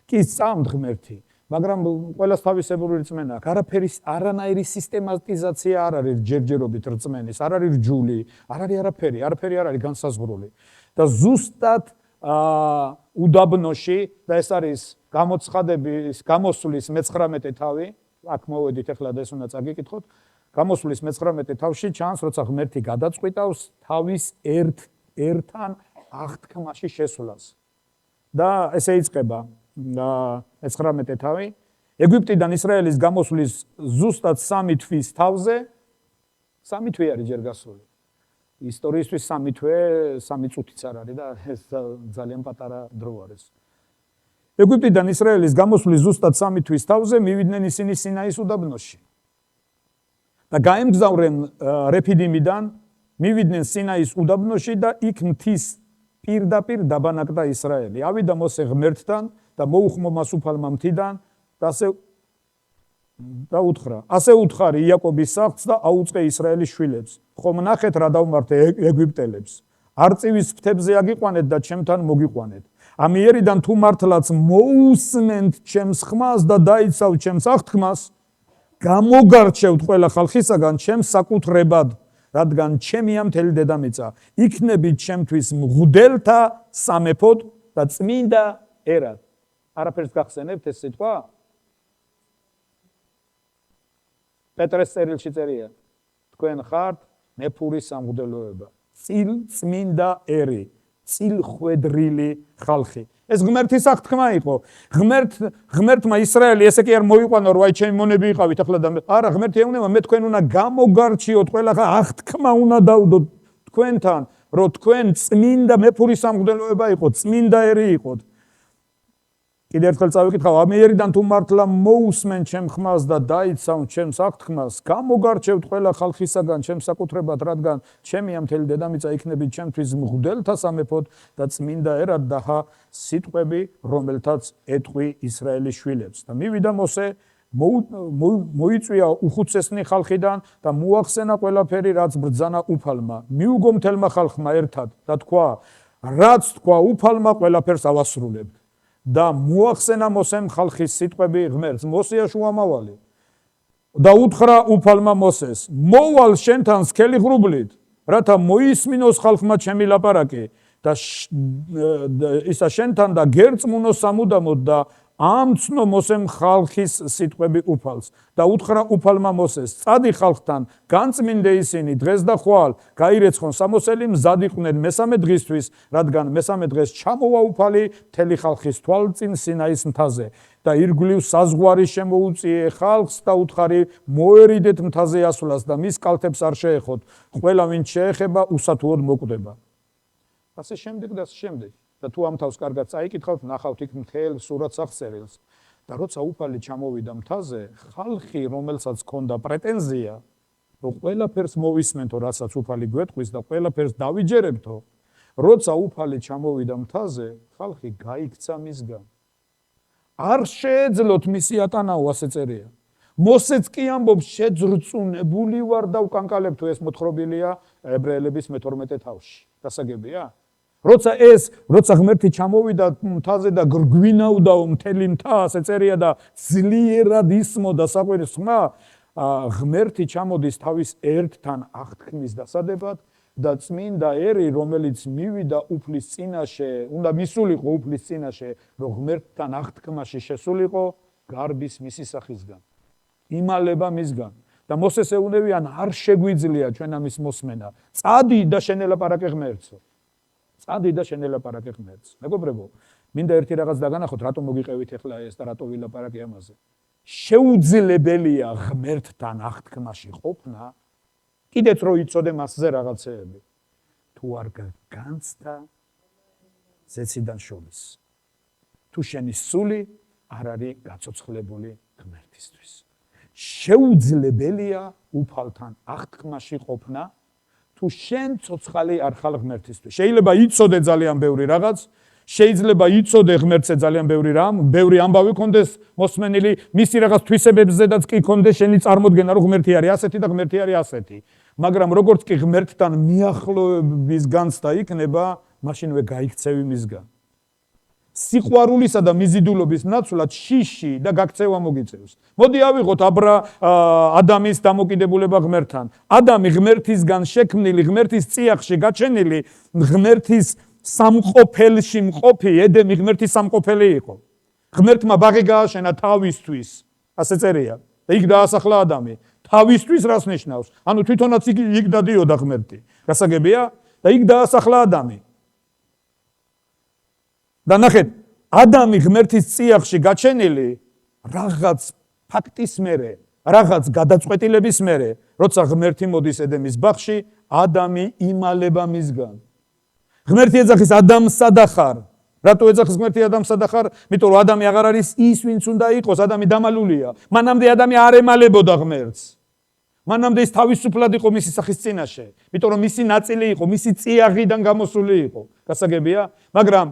კი სწამთ ღმერთი, მაგრამ ყველას თავისებური რწმენა აქვს. არანაირი სისტემატიზაცია არ არის ჯერჯერობით რწმენის, არ არის რჯული, არ არის არაფერი არ არის განსაზღვრული. და ზუსტად უდაბნოში და ეს არის გამოცხადების გამოსვლის 19 თავი, აქ მოვედით ახლა და ეს უნდა წაგიკითხოთ. გამოსვლის 19 თავში ჩანს, როცა ღმერთი გადაწყვიტავს თავის ერთთან აღთქმაში შესვლას. და ესე იწყება 19 თავი ეგვიპტიდან ისრაელის გამოსვლის ზუსტად 3 თვის თავზე 3 თვე არის ჯერ გასული ისტორიისთვის 3 თვე 3 წუთიც არ არის და ეს ძალიან პატარა დრო არის ეგვიპტიდან ისრაელის გამოსვლის ზუსტად 3 თვის თავზე მივიდნენ ისინი სინაის უდაბნოში და გაემგზავრნენ რეფიდიმიდან მივიდნენ სინაის უდაბნოში და იქ მთის პირდაპირ დაბანაკდა ისრაელი ავიდა მოსე ღმერთთან და მოუხმო მას უფალმა მთიდან და უთხრა ასე უთხარი იაკობის სახლს და აუწყე ისრაელის შვილებს ხომ ნახეთ რა დავმართე ეგვიპტელებს არწივის ფრთებზე აგიყვანეთ და ჩემთან მოგიყვანეთ ამიერიდან თუ მართლაც მოусმენთ ჩემს ხმას და დაიცავ ჩემს აღთქმას გამოგარჩევთ ყველა ხალხისაგან ჩემს საკუთრებად რადგან ჩემია მთელი დედამიწა იქნებით ჩემთვის მღვდელთა სამეფოდ და წმინდა ერად არაფერს გახსენებთ ეს სიტყვა? პეტრეს წერილში წერია. თქვენ ხართ მეფურის სამღვდელოება. წმინდა ერი, წილხვედრილი ხალხი. ეს ღმერთის აღთქმა იყო. ღმერთმა ისრაელი ესე კი არ მოიყვანა რომ აი ჩემი მონები იყავით ახლა და არა ღმერთი ეუბნება მე თქვენ უნდა გამოგარჩიოთ ყველა აღთქმა უნდა დავდოთ თქვენთან რომ თქვენ წმინდა მეფურის სამღვდელოება იყოთ, წმინდა ერი იყოთ. კიდევ ერთხელ წავიკითხავ, ამიერიდან თუ მართლა მოусმენ ჩემ ხმას და დაიცავ ჩემს აღთქმას, გამოგარჩევთ ყველა ხალხისაგან ჩემს საკუთრებად, რადგან ჩემია მთელი დედამიწა იქნებით ჩემთვის მღვდელთა სამეფოდ და წმინდა ერად და სიტყვები, რომელთაც ეტყვი ისრაელის შვილებს. და მივიდა მოსე, მოიწვია უხუცესნი ხალხიდან და მოახსენა ყველაფერი, რაც ბრძანა უფალმა. მიუგო მთელმა ხალხმა ერთად და თქვა, რაც თქვა უფალმა, ყველაფერს ავასრულებთ. და მოახსენა მოსემ ხალხის სიტყვები ღმერთს მოსეა შუამავალი და უთხრა უფალმა მოსეს მოვალ შენთან სქელი ღრუბლით რათა მოისმინოს ხალხმა ჩემი ლაპარაკი და ისა შენთან და გერწმუნო სამუდამოდ და ამცნო მოსემ ხალხის სიტყვები უფალს და უთხრა უფალმა მოსეს წადი ხალხთან განწმინდე ისინი დღეს და ხვალ გაირეცხონ სამოსელი მზად იყვნენ მესამე დღისთვის რადგან მესამე დღეს ჩამოვა უფალი მთელი ხალხის თვალწინ სინაის მთაზე და ირგვლივ საზღვარი შემოუწიე ხალხს და უთხარი მოერიდეთ მთაზე ასვლას და მის კალთებს არ შეეხოთ ყველა ვინც შეეხება უსათუოდ მოკვდება ასე შემდეგ და შემდეგ და თუ ამ თავს კარგად წაიკითხავთ, ნახავთ იქ მთელ სურათ სახსერილს. და როცა უფალი ჩამოვიდა მთაზე, ხალხი, რომელსაც ჰქონდა პრეტენზია, რომ ყველაფერს მოვისმენთო, რასაც უფალი გვეტყვის და ყველაფერს დავიჯერებთო, როცა უფალი ჩამოვიდა მთაზე, ხალხი გაიქცა მისგან. არ შეეძლოთ მისი ატანაო, ასე წერია. მოსეც კი ამბობს, შეძრწუნებული ვარ და ვკანკალებთო, ეს მოთხრობილია ებრაელების 12 თავში. გასაგებია? როცა ღმერთი ჩამოვიდა მთაზე და გვინაუდაო მთელი მთა, ასე წერია და ძლიერად ისმოდა საყვირის ხმა, ღმერთი ჩამოდის თავის ერთთან აღთქმის დასადებად და წმინდა ერი, რომელიც მივიდა უფლის წინაშე, უნდა მისულიყო უფლის წინაშე, რომ ღმერთთან აღთქმაში შესულიყო, გარბის მისი სახისგან. იმალება მისგან. და მოსეს ეუნევიან არ შეგვიძლია ჩვენ ამის მოსმენა. წადი და შენელაპარაკე ღმერთსო. წადი და შენელაპარაკე ღმერთს. მეგობრებო, მინდა ერთი რაღაც დაგანახოთ, რატომ მოგიყევით ახლა ეს და რატო ვილაპარაკე ამაზე. შეუძლებელია ღმერთთან აღთქმაში ყოფნა, კიდეც რო იცოდე მასზე რაღაცეები. თუ არ განცდა ზეციდან შობის. თუ შენი სული არ არის გაცოცხლებული ღმერთისთვის. შეუძლებელია უფალთან აღთქმაში ყოფნა, თუ შენ ცოცხალი არ ხარ ღმერთისთვის. შეიძლება იცოდე ძალიან ბევრი რაღაც, შეიძლება იცოდე ღმერთზე ძალიან ბევრი ამბავი კონდეს მოსმენილი, მისი რაღაც თვისებებზედაც კი კონდეს შენი წარმოდგენა, რომ ღმერთი არის ასეთი და ღმერთი არის ასეთი. მაგრამ როგორც კი ღმერთთან მიახლოების განცდა იქნება, მაშინვე გაიქცევი მისგან. სიყვარულისა და მიზიდულობის ნაცვლად შიში და გაქცევა მოგიწევს. მოდი ავიღოთ ადამის დამოკიდებულება ღმერთთან. ადამი ღმერთისგან შექმნილი, ღმერთის წიაღში გაჩენილი, ღმერთის სამყოფელში მყოფი, ედემი ღმერთის სამყოფელი იყო. ღმერთმა ბაღი გააშენა თავისთვის, ასე წერია. და იქ დაასახლა ადამი. თავისთვის რას ნიშნავს? ანუ თვითონაც იქ დადიოდა ღმერთი. გასაგებია? და იქ დაასახლა ადამი. და ნახეთ, ადამი ღმერთის წიაღში გაჩენილი რაღაც ფაქტის მერე, რაღაც გადაწყვეტილების მერე, როცა ღმერთი მოდის ედემის ბაღში, ადამი იმალება მისგან. ღმერთი ეძახის ადამსა და ხარ. რატო ეძახის ღმერთი ადამსა და ხარ? იმიტომ რომ ადამი აღარ არის ის, ვინც უნდა იყოს, ადამი დამალულია. მანამდე ადამი არ ემალებოდა ღმერთს. მანამდე ის თავისუფლად იყო მისი სახის წინაშე, იმიტომ რომ მისი ნაწილი იყო, მისი წიაღიდან გამოსული იყო. გასაგებია? მაგრამ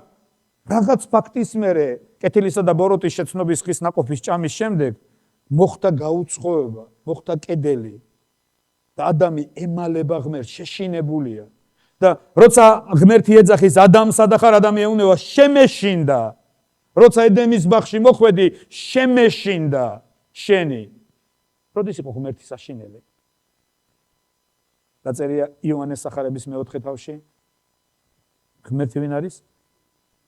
რაღაც ფაქტის მერე, კეთილისა და ბოროტის შეცნობის ხის ნაყოფის ჭამის შემდეგ მოხდა გაუწყოება, მოხდა კედელი და ადამი ემალება ღმერთს, შეშინებულია. და როცა ღმერთი ეძახის ადამსა და ხარ, ადამი ეუნება შემეშინდა. როცა ედემის ბაღში მოხვედი, შემეშინდა შენი. როდის იყო ღმერთი საშინელი? დაწერია იოანეს სახარების მეოთხე თავში. ღმერთი ვინ არის?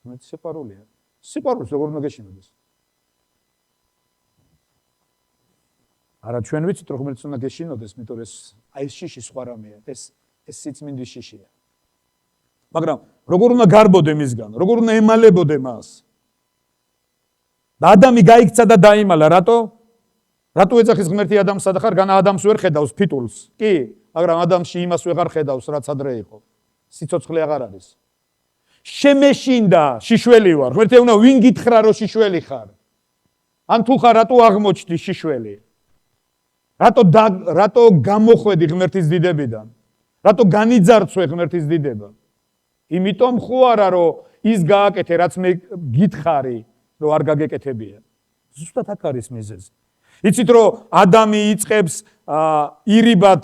ღმერთი სიყვარულია. სიყვარულს როგორ უნდა გეშინოდეს? არა ჩვენ ვიცით რომ ღმერთს უნდა გეშინოდეს, იმიტომ რომ ეს შიში სხვა რამეა, ეს სიწმინდის შიშია. მაგრამ როგორ უნდა გარბოდე მისგან, როგორ უნდა ემალებოდე მას? და ადამი გაიქცა და დაიმალა, რატო? რატო ეძახის ღმერთი ადამიანსა და ხარ, განა ადამიანს ვერ ხედავს ფიტულს? კი, მაგრამ ადამიანში იმას ვეღარ ხედავს, რაც ადრე იყო. სიცოცხლე აღარ არის. შემეშინდა, შიშველი ვარ. ღმერთი უნდა ვინ გითხრა რომ შიშველი ხარ? ან თუ ხარ, რატო აღმოჩნდი შიშველი? რატო გამოხვედი ღმერთის დიდებიდან? რატო განიძარცვე ღმერთის დიდება? იმიტომ ხო არა რომ ის გააკეთე, რაც მე გითხარი, რომ არ გაგეკეთებია. ზუსტად აქ არის მიზეზი. იცით რომ ადამი იწყებს ირიბად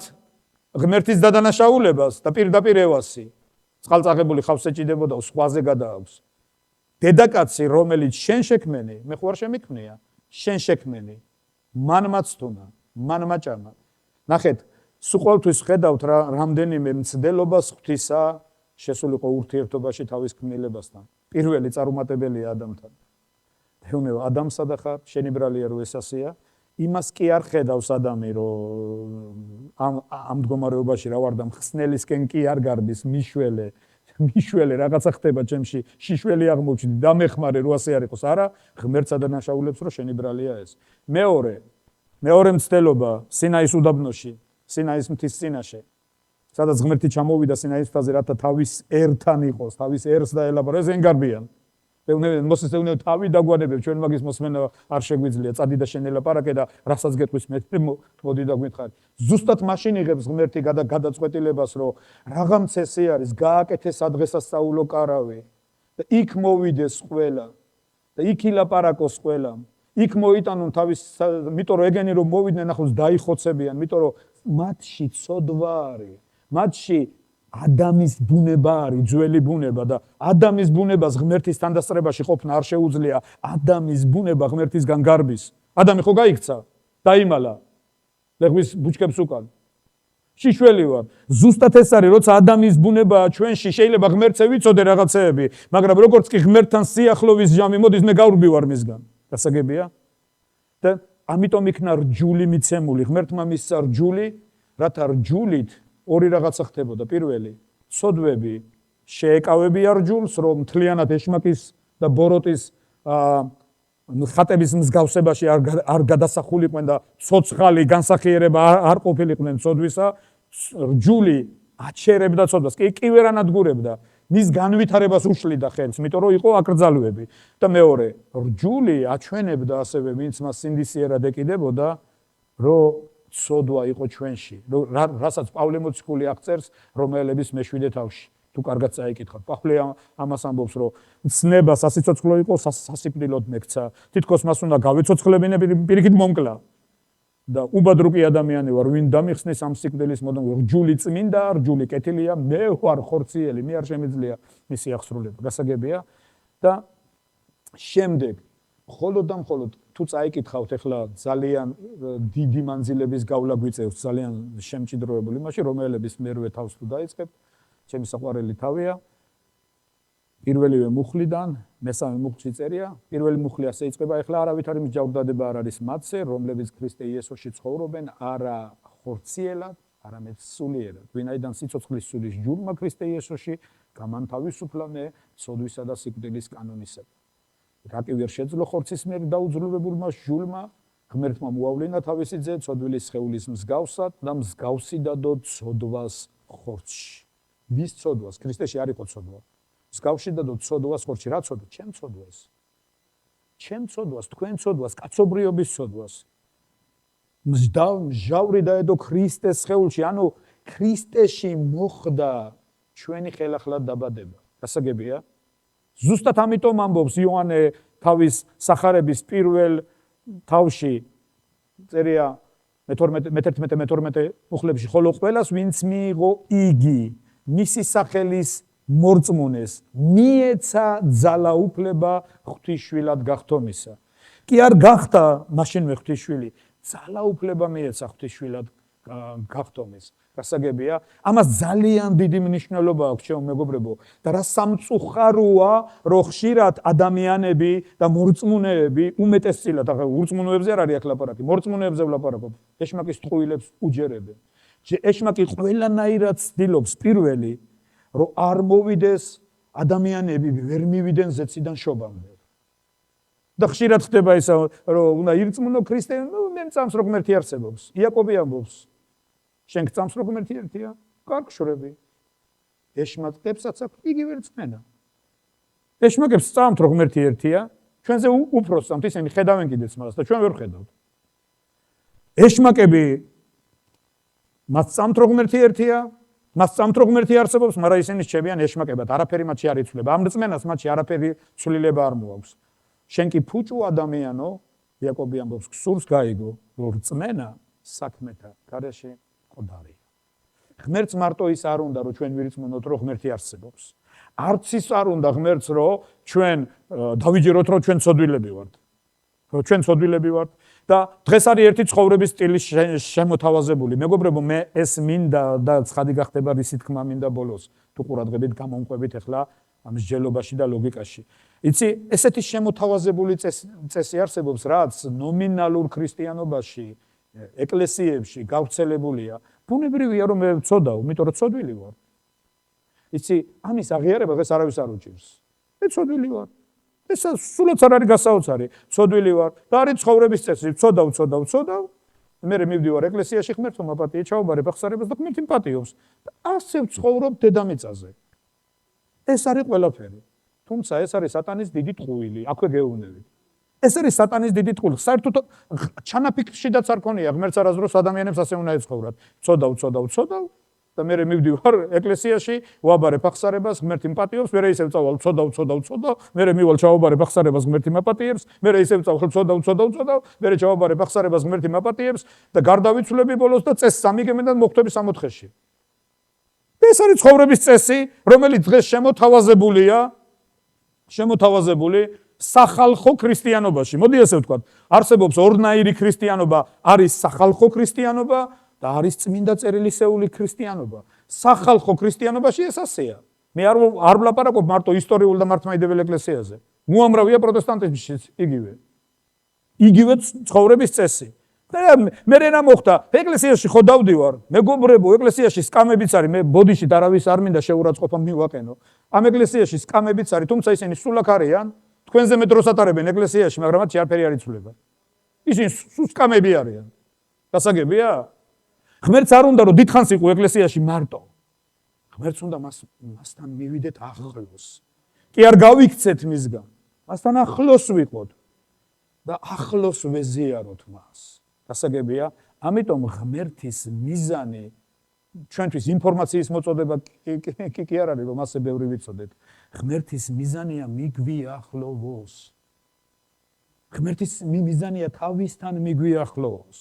ღმერთის დადანაშაულებას და პირდაპირ ევასი. წყალწაღებული ხავს ეჭიდებოდა, სხვაზე გადააქვს. დედაკაცი, რომელიც შენ შექმენი, მე ხო არ შემიქმნია, შენ შექმენი, მან მაცდონა, მან მაჭამა. ნახეთ, სულ ყოველთვის ხედავთ რამდენიმე მცდელობას ღვთისა შესულიყო ურთიერთობაში თავის ქმნილებასთან. პირველი წარუმატებელია ადამიანთან. ეუბნება ადამიანსა და ხარ, შენი ბრალია რომ ეს ასეა, იმას კი არ ხედავს ადამი, რომ ამ მდგომარეობაში რა ვარ და მხსნელისკენ კი არ გარბის მიშველე რაღაცა ხდება ჩემში, შიშველი აღმოჩნდი, დამეხმარე რო ასე არ იყოს, არა, ღმერთს ადანაშაულებს რომ შენი ბრალია ეს. მეორე მცდელობა სინაის უდაბნოში, სინაის მთის წინაშე. სადაც ღმერთი ჩამოვიდა სინაის მთაზე, რათა თავის ერთან იყოს, თავის ერს დაელაპარაკოს, ეს ენგარბიან. მოსეს ეუბნება თავი დაგვანებებ, ჩვენ მაგის მოსმენა არ შეგვიძლია, წადი და შენელაპარაკე და რასაც გეტყვის მე მოდი და გვითხარი. ზუსტად მაშინ იღებს ღმერთი გადაწყვეტილებას, რომ რაღა მცესი არის, გააკეთე სადღესასწაულო კარავი და იქ მოვიდეს ყველა და იქ ილაპარაკოს ყველამ. იქ მოიტანონ თავის, იმიტომ რომ ეგენი რომ მოვიდნენ ახლოს დაიხოცებიან, იმიტომ რომ მათში ცოდვა არის, მათში ადამიანის ბუნება არის ძველი ბუნება და ადამიანის ბუნებას ღმერთის თანდასწრებაში ყოფნა არ შეუძლია. ადამიანის ბუნება ღმერთისგან გარბის. ადამი ხო გაიქცა? დაიმალა. ლეღვის ბუჩქებს უკან. შიშველი ვარ. ზუსტად ეს არის, როცა ადამიანის ბუნებაა ჩვენში, შეიძლება ღმერთზე ვიცოდე რაღაცეები, მაგრამ როგორც კი ღმერთთან სიახლოვის ჟამი მოდის, მე გავრბი ვარ მისგან. გასაგებია? და ამიტომ იქნა რჯული მიცემული. ღმერთმა მისცა რჯული, რათა რჯულით ორი რაღაცა ხდებოდა. პირველი, ცოდვები შეეკავებია რჯულს, რომ მთლიანად ეშმაკის და ბოროტის ხატების მსგავსებაში არ გადასახულიყვენ და ცოცხალი განსახიერება არ ყოფილიყვნენ ცოდვისა. რჯული აჩერებდა ცოდვას, კი ვერანადგურებდა. მის განვითარებას უშლიდა ხელს, იმიტომ რომ იყო აკრძალვები. და მეორე, რჯული აჩვენებდა ასევე, ვინც მას სინდისიერად ეკიდებოდა, რომ ცოდვა იყო ჩვენში. რასაც პავლე მოციქული აღწერს რომაელების მე-7 თავში. თუ კარგად წაიკითხავთ, პავლე ამას ამბობს, რომ ცნება სასიცოცხლო იყო, სასიკვდილოდ მექცა. თითქოს მას უნდა გავეცოცხლებინა, პირიქით მომკლა. და უბადრუკი ადამიანი ვარ, ვინ დამიხსნის ამ სიკვდილის მოდომ, რჯული წმინდა, რჯული კეთილია, მე ვარ ხორციელი, მე არ შემიძლია მისი აღსრულება. გასაგებია? და შემდეგ მხოლოდ და მხოლოდ თუ წაიკითხავთ ახლა ძალიან დიდი მანძილების გავლა გვიწევს, ძალიან შემჭიდროებული იმაში, რომელების მერვე თავს თუ დაიწყებთ, ჩემი საყვარელი თავია. პირველივე მუხლიდან, მესამე მუხლში წერია, პირველი მუხლი ასე იწყება, ახლა არავითარი მსჯავრდადება არ არის მათზე, რომლებიც ქრისტე იესოში ცხოვრობენ, არა ხორციელად, არამედ სულიერად. ვინაიდან სიცოცხლის სულის ჯურმა ქრისტე იესოში გამანთავისუფლა მე ცოდვისა და სიკვდილის კანონისაგან. რა კი ვერ შეძლო ხორცის მიერ დაუძლურებულმა ჟულმა, ღმერთმა მოავლინა თავისი ძე ცოდვილის სხეულის მსგავსად და მსგავსი დადო ცოდვას ხორცში. ვის ცოდვას? ქრისტეში არ იყო ცოდვა. მსგავსი დადო ცოდვას ხორცში. რა ცოდვა? ჩემ ცოდვას. ჩემ ცოდვას, თქვენ ცოდვას, კაცობრიობის ცოდვას. მსჯავრი დაედო ქრისტეს სხეულში, ანუ ქრისტეში მოხდა ჩვენი ხელახლა დაბადება. გასაგებია? ზუსტად ამიტომ ამბობს იოანე თავის სახარების პირველ თავში წერია მე-11-მე-12 მუხლებში, ხოლო ყველას ვინც მიიღო იგი მისი სახელის მორწმუნეს მიეცა ძალაუფლება ღვთისშვილად გახდომისა. კი არ გახდა მაშინვე ღვთისშვილი, ძალაუფლება მიეცა ღვთისშვილად გახდომის. გასაგებია? ამას ძალიან დიდი მნიშვნელობა აქვს, ჩემო მეგობრებო, და რა სამწუხაროა, რომ ხშირად ადამიანები და მორწმუნეები უმეტესწილად, ახლა ურწმუნოებზე არ არის აქ ლაპარაკი, მორწმუნეებზე ვლაპარაკობ, ეშმაკის ტყუილებს უჯერებენ. ეშმაკი ყველანაირად ცდილობს პირველი, რომ არ მოვიდეს ადამიანები, ვერ მივიდნენ ზეციდან შობამდე. და ხშირად ხდება ისა, რომ უნდა ირწმუნო ქრისტე, მე მწამს რომ ღმერთი არსებობს. იაკობი ამბობს, შენ გწამს რომ ღმერთი ერთია? კარგ შრები. ეშმაკებსაც აქვს იგივე რწმენა. ეშმაკებს წამთ რომ ღმერთი ერთია, ჩვენზე უფრო წამთ, ისინი ხედავენ კიდეც მას და ჩვენ ვერ ხედავთ. ეშმაკები მას წამთ რომ ღმერთი ერთია, მას წამთ რომ ღმერთი არსებობს, მაგრამ ისინი რჩებიან ეშმაკებად, არაფერი მათში არ იცვლება. ამ რწმენას მათში არაფერი ცვლილება არ მოაქვს. შენ კი ფუჭუ ადამიანო, იაკობი ამბობს, გსურს გაიგო, რომ რწმენა საქმეთა გარეშე ყდარია. ღმერთს მარტო ის არ უნდა, რომ ჩვენ ვირწმუნოთ, რომ ღმერთი არსებობს. არც ის არ უნდა ღმერთს, რომ ჩვენ დავიჯეროთ, რომ ჩვენ ცოდვილები ვართ. რომ ჩვენ ცოდვილები ვართ და დღეს არის ერთი ცხოვრების სტილის შემოთავაზებული. მეგობრებო, მე ეს მინდა და ცხადი გახდება რისი თქმა მინდა ბოლოს. თუ ყურადღებით გამომყვებით ახლა ამ მსჯელობაში და ლოგიკაში. იცი, ესეთი შემოთავაზებული წესი არსებობს, რაც ნომინალურ ქრისტიანობაში ეკლესიებში გავრცელებულია. ბუნებრივია რომ მე ვწოდავ, იმიტომ რომ ცოდვილი ვარ. იცი, ამის აღიარება დღეს არავის არ უჭირს. მე ცოდვილი ვარ. ეს სულაც არ არის გასაოცარი. ცოდვილი ვარ და არის ცხოვრების წესი. ვწოდავ. მე მივდივარ ეკლესიაში, ღმერთო მაპატიე, ჩაუბარე ბახსარებას და ღმერთი მპატიობს. და ასე ვცხოვრობ დედამიწაზე. ეს არის ყველაფერი. თუმცა ეს არის სატანის დიდი ტყუილი. აქვე გეუბნებით. ეს არის სატანის დიდი ტყუილი. საერთოდ ჩანაფიქრშიდაც არ ქონია ღმერთს არასდროს ადამიანებს ასე უნდა ეცხოვრათ. ვწოდავ და მე მივდივარ ეკლესიაში, ვაბარე ბახსარებას, ღმერთი მპატიობს, მე ისევ წავალ, ვწოდავ, მე მივალ ჩავაბარე ბახსარებას, ღმერთი მაპატიებს, მე ისევ წავალ, ვწოდავ, მე ჩავაბარე ბახსარებას, ღმერთი მაპატიებს და გარდავიცვლები ბოლოს და წესს ამიგებენ და მოხვდები 60-ში. ეს არის ცხოვრების წესი, რომელიც დღეს შემოთავაზებული სახალხო ქრისტიანობაში. მოდი ასე ვთქვათ, არსებობს ორნაირი ქრისტიანობა, არის სახალხო ქრისტიანობა და არის წმინდა წერილისეული ქრისტიანობა. სახალხო ქრისტიანობაში ეს ასეა. მე არ ვლაპარაკობ მარტო ისტორიულ და მართლმადიდებელ ეკლესიაზე. უამრავია პროტესტანტებშიც იგივე ცხოვრების წესი. მე რა მოხდა? ეკლესიაში ხო დავდივარ, მეგობრებო, ეკლესიაში სკამებიც არის, მე ბოდიშით არავის არ მინდა შეურაცხყოფა მივაყენო. ამ ეკლესიაში სკამებიც არის, თუმცა ისინი სულაკ არიან, თქვენზე მე დროს ატარებენ ეკლესიაში, მაგრამ მათ არაფერი არ იცვლება. ისინი სკამები არიან. გასაგებია? ღმერთს არ უნდა რომ დიდხანს იყო ეკლესიაში მარტო. ღმერთს უნდა მასთან მივიდეთ ახლოს. კი არ გავიქცეთ მისგან. მასთან ახლოს ვიყოთ და ახლოს ვეზიაროთ მას. გასაგებია? ამიტომ ღმერთის მიზანი ჩვენთვის ინფორმაციის მოწოდება კი არ არის რომ ასე ბევრი ვიცოდეთ. ღმერთის მიზანია მიგვიახლოვოს. ღმერთის მიზანია თავისთან მიგვიახლოვოს.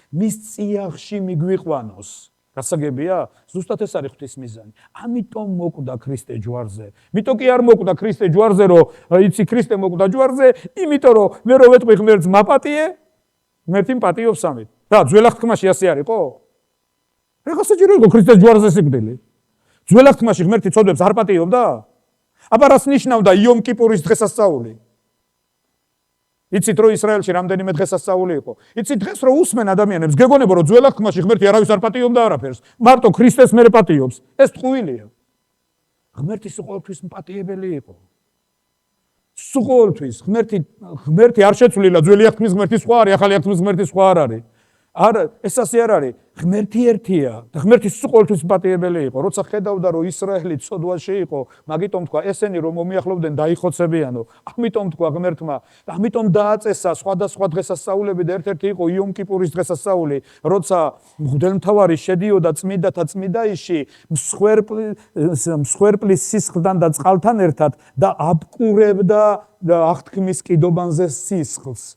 მის წიაღში მიგვიყვანოს. გასაგებია? ზუსტად ეს არის ღვთის მიზანი. ამიტომ მოკვდა ქრისტე ჯვარზე. მიტო კი არ მოკვდა ქრისტე ჯვარზე, რომ იცი ქრისტე მოკვდა ჯვარზე, იმიტომ რომ მე რო ვეტყვი ღმერთს მაპატიე, ღმერთი მპატიობს ამით. რა, ძველ აღთქმაში ასე არისო? ეხლა საჭირო იყო ქრისტეს ჯვარზე სიკვდილი. ძველ აღთქმაში ღმერთი ცოდვებს არ პატიობდა? აბა რას ნიშნავდა იომ კიპურის დღესასწაული? იცით რომ ისრაელში რამდენიმე დღესასწაული იყო? იცით დღეს რომ უსმენ ადამიანებს, გეგონება რომ ძველ აღთქმაში ღმერთი არავის არ პატიობდა არაფერს, მარტო ქრისტეს მერე პატიობს. ეს ტყუილია. ღმერთი ყოველთვის მპატიებელი იყო. ყოველთვის ღმერთი არ შეცვლილა, ძველი აღთქმის ღმერთი სხვა არის, ახალი აღთქმის ღმერთი სხვა არ არის. არა, ეს ასე არ არის. ღმერთი ერთია და ღმერთი ყოველთვის მპატიებელი იყო. როცა ხედავდა რომ ისრაელი ცოდვაში იყო, მაგიტომ თქვა ესენი რომ მომიახლოვდნენ დაიხოცებიანო. ამიტომ თქვა ღმერთმა, ამიტომ დააწესა სხვადასხვა დღესასწაულები და ერთ-ერთი იყო იომ კიპურის დღესასწაული, როცა მღვდელმთავარი შედიოდა წმინდათა წმინდაიში, მსხვერპლის სისხლთან და წყალთან ერთად და აბკურებდა აღთქმის კიდობანზე სისხლს.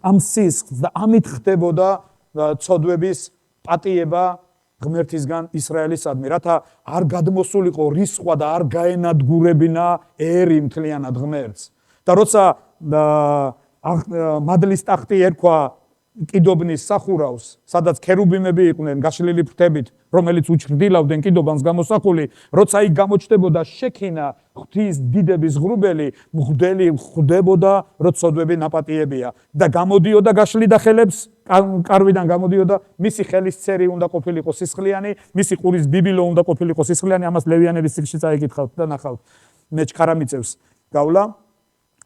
ამ სისხლს და ამით ხდებოდა ცოდვების პატიება ღმერთისგან ისრაელისადმი, რათა არ გადმოსულიყო რისხვა და არ გაენადგურებინა ერი მთლიანად ღმერთს. და როცა მადლის ტახტი ერქვა კიდობნის სახურავს, სადაც ქერუბიმები იყვნენ გაშლილი ფრთებით, რომელიც უჩრდილავდნენ კიდობანს გამოსახული, როცა იქ გამოჩნდებოდა შექინა ღვთის დიდების ღრუბელი, მღვდელი ხვდებოდა, რომ ცოდვები ნაპატიებია და გამოდიოდა გაშლიდა ხელებს, კარვიდან გამოდიოდა, მისი ხელის ცერი უნდა ყოფილიყო სისხლიანი, მისი ყურის ბიბილო უნდა ყოფილიყო სისხლიანი, ამას ლევიანების წიგნში წაიკითხავთ და ნახავთ. მე ჩქარა მიწევს გავლა,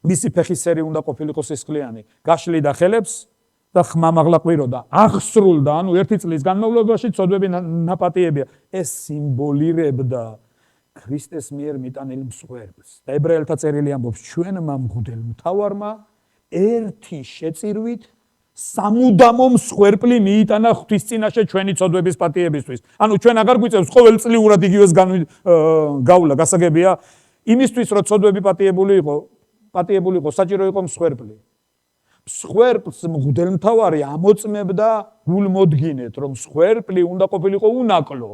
მისი ფეხის ცერი უნდა ყოფილიყო სისხლიანი, გაშლიდა ხელებს და ხმამაღლა ყვიროდა, აღსრულდა, ანუ 1 წლის განმავლობაში ცოდვები ნაპატიებია. ეს სიმბოლირებდა ქრისტეს მიერ მიტანილ მსხვერპლს. და ებრაელთა წერილი ამბობს, ჩვენმა მღვდელმთავარმა ერთი შეწირვით სამუდამო მსხვერპლი მიიტანა ღვთის წინაშე ჩვენი ცოდვების პატიებისთვის. ანუ ჩვენ აღარ გვიწევს ყოველწლიურად იგივეს გავლა, გასაგებია, იმისთვის რომ ცოდვები პატიებული იყო, საჭირო იყო მსხვერპლი. მსხვერპლს მღვდელმთავარი ამოწმებდა გულმოდგინეთ, რომ მსხვერპლი უნდა ყოფილიყო უნაკლო.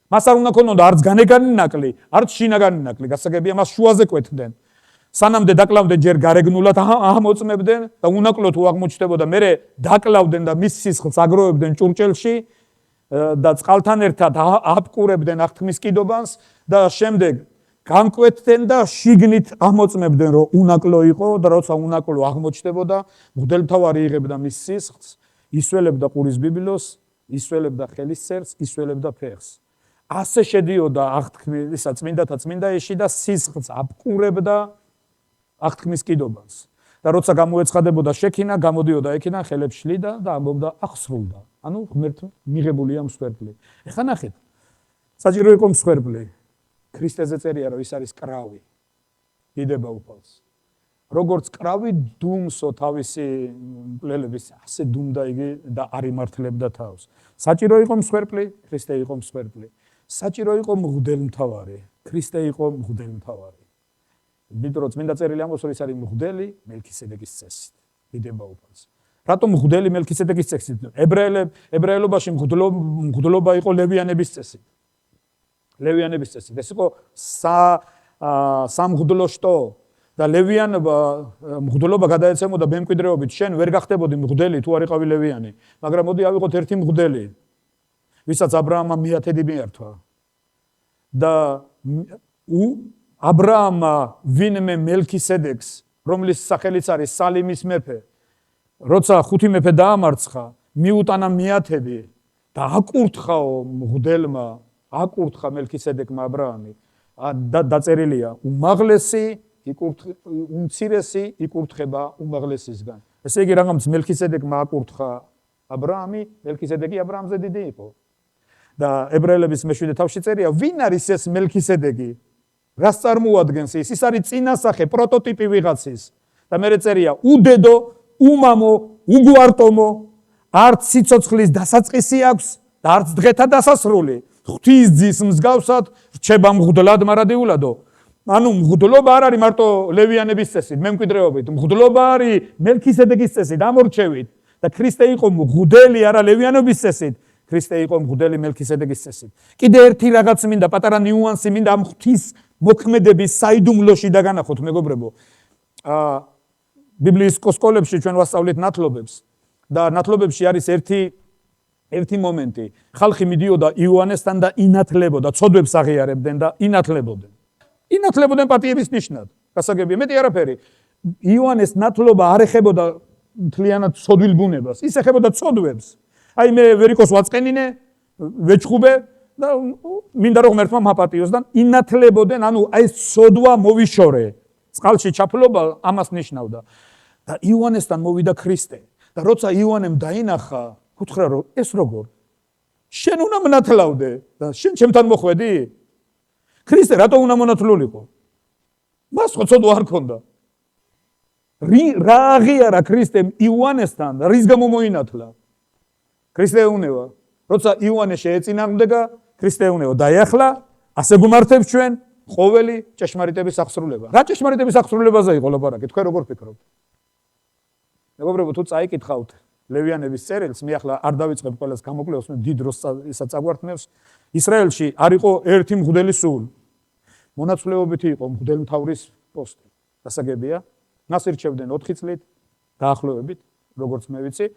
მას არ უნდა ქონოდა არც განეგანი ნაკლი, არც შინაგანი ნაკლი, გასაგებია, მას შუაზე კვეთდნენ. სანამდე დაკლავდნენ ჯერ გარეგნულად ამოწმებდნენ და უნაკლო თუ აღმოჩნდებოდა, მერე დაკლავდნენ და მის სისხლს აგროვებდნენ ჭურჭელში და წყალთან ერთად აბკურებდნენ აღთქმის კიდობანს და შემდეგ განკვეთდნენ და შიგნით ამოწმებდნენ, რომ უნაკლო იყო და როცა უნაკლო აღმოჩნდებოდა, მღვდელმთავარი იღებდა მის სისხლს, ისველებდა ყურის ბიბილოს, ისველებდა ხელის წერს, ისველებდა ფეხს. ასე შედიოდა აღთქმისა წმინდათა წმინდაიში და სისხლს აბკურებდა აღთქმის კიდობანს. და როცა გამოეცხადებოდა შექინა, გამოდიოდა ექინა, ხელებს შლიდა და ამბობდა აღსრულდა. ანუ ღმერთმა მიღებულია მსხვერპლი. ეხლა ნახეთ, საჭირო იყო მსხვერპლი. ქრისტეზე წერია, რომ ის არის კრავი. დიდება უფალს. როგორც კრავი დუმსო თავისი მკვლელების, ასე დუმდა იგი და არ იმართლებდა თავს. საჭირო იყო მსხვერპლი, ქრისტე იყო მსხვერპლი. საჭირო იყო მღვდელმთავარი, ქრისტე იყო მღვდელმთავარი. იმიტომ რომ წმინდა წერილი ამბობს, რომ ის არის მღვდელი მელქისედეკის წესით. დიდება უფალს. რატომ მღვდელი მელქისედეკის წესით? ებრაელობაში მღვდლობა იყო ლევიანების წესით. ლევიანების წესით. ეს იყო სამღვდლო შტო და ლევიანობა მღვდლობა გადაეცემოდა ბემკვიდრეობით. შენ ვერ გახდებოდი მღვდელი თუ არ იყავი ლევიანი, მაგრამ მოდი ავიღოთ ერთი მღვდელი, ვისაც ა ブラ ამმა მიათედი მიართვა. და ა ブラ ამმა ვინმე მელქისედეკს, რომლის სახელიც არის სალიმის მეფე, როცა ხუთი მეფე დაამარცხა, მიუტანა მიათედი და აკურთხაო მღვდელმა, აკურთხა მელქისედეკმა ა ブラ ამი. და დაწერილია უმაღლესი უმცირესი იკურთხება უმაღლესისგან. ესე იგი რაღაც მელქისედეკმა აკურთხა ა ブラ ამი, მელქისედეკი ა ブラ ამზე დიდი იყო. და ებრაელების მე-7 თავში წერია, ვინ არის ეს მელქისედეკი? რას წარმოადგენს ის? ის არის წინასახე, პროტოტიპი ვიღაცის. და მე წერია, უდედო, უმამო, უგვარტომო, არც სიცოცხლის დასაწყისი აქვს და არც დღეთა დასასრული. ღვთისძის მსგავსად რჩება მღვდლად მარადიულადო. ანუ მღვდლობა არ არის მარტო ლევიანების წესით, მემკვიდრეობით. მღვდლობა არის მელქისედეკის წესით, ამორჩევით. და ქრისტე იყო მღვდელი არა ლევიანობის წესით, ქრისტე იყო მღვდელი მელქისედეკის წესით. კიდე ერთი რაღაც მინდა, პატარა ნიუანსი მინდა ამ ღვთის მოქმედების საიდუმლოში დაგანახოთ, მეგობრებო. ბიბლიის სკოლებში ჩვენ ვასწავლეთ ნათლობებს და ნათლობებში არის ერთი მომენტი. ხალხი მიდიოდა იოანესთან და ინათლებოდა, ცოდვებს აღიარებდნენ და ინათლებოდნენ. ინათლებოდნენ პატიების ნიშნად. გასაგებია, მეტი არაფერი. იოანეს ნათლობა არ ეხებოდა მთლიანად ცოდვილ ბუნებას, ის ეხებოდა ცოდვებს. აი მე ვერიკოს ვაწყენინე, ვეჩხუბე და მინდა რომ ღმერთმა მაპატიოს და ინათლებოდნენ, ანუ აი ცოდვა მოვიშორე. წყალში ჩაფლობა ამას ნიშნავდა. და იოანესთან მოვიდა ქრისტე. და როცა იოანემ დაინახა, უთხრა რომ ეს როგორ? შენ უნდა მნათლავდე და შენ ჩემთან მოხვედი? ქრისტე რატო უნდა მონათლულიყო? მას ხო ცოდვა არ ქონდა. რა აღიარა ქრისტემ იოანესთან, რის გამო მოინათლა? ქრისტე უნევა, როცა იოანე შეეწინააღმდეგა, ქრისტე უნევა დაიახლა, ასე გუმართებს ჩვენ ყოველი ჭეშმარიტების აღსრულება. რა ჭეშმარიტების აღსრულებაზე იყო ლაპარაკი? თქვენ როგორ ფიქრობთ? მეგობრებო, თუ წაიკითხავთ ლევიანების წერილს, მე ახლა არ დავიწყებ ყველას გამოკვლევას, მე დიდ დროს ისაც აგვართმევს. ისრაელში არ იყო ერთი მღვდელი სულ. მონაცვლეობითი იყო მღვდელმთავრის პოსტი. გასაგებია, მას ირჩევდნენ 4 წლით, დაახლოებით, როგორც მე ვიცი.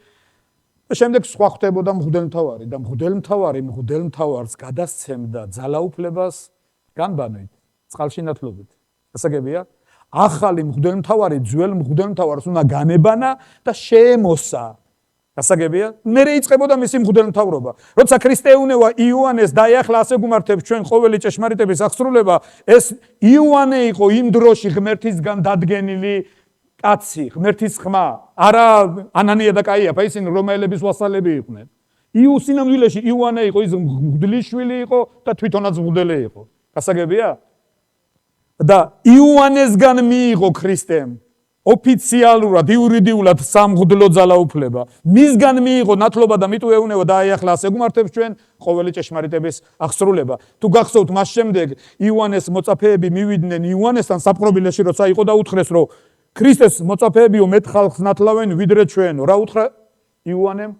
და შემდეგ სხვა ხდებოდა მღვდელმთავარი და მღვდელმთავარი მღვდელმთავარს გადასცემდა ძალაუფლებას განბანვით, წყალში ნათლობით. გასაგებია, ახალი მღვდელმთავარი ძველ მღვდელმთავარს უნდა განებანა და შეემოსა. გასაგებია, მერე იწყებოდა მისი მღვდელმთავრობა. როცა ქრისტე უნევა იოანეს დაიახლა, ასე გუმართებს ჩვენ ყოველი ჭეშმარიტების აღსრულება, ეს იოანე იყო იმ დროში ღმერთისგან დადგენილი კაცი, ღმერთის ხმა, არა ანანია და კაიაფა, ისინი რომაელების ვასალები იყვნენ. სინამდვილეში იოანე იყო ის მღვდლიშვილი იყო და თვითონაც მღვდელი იყო. გასაგებია? და იოანესგან მიიღო ქრისტემ ოფიციალურად, იურიდიულად სამღვდლო ძალაუფლება. მისგან მიიღო ნათლობა და მით უეუნევა დააიახლა, ასე გუმართებს ჩვენ ყოველი ჭეშმარიტების აღსრულება. თუ გახსოვთ, მას შემდეგ იოანეს მოწაფეები მივიდნენ იოანესთან საპყრობილეში, როცა იყო და უთხრეს, რომ ქრისტეს მოწაფეებიო მეტ ხალხს ნათლავენ ვიდრე ჩვენო. რა უთხრა იოანემ?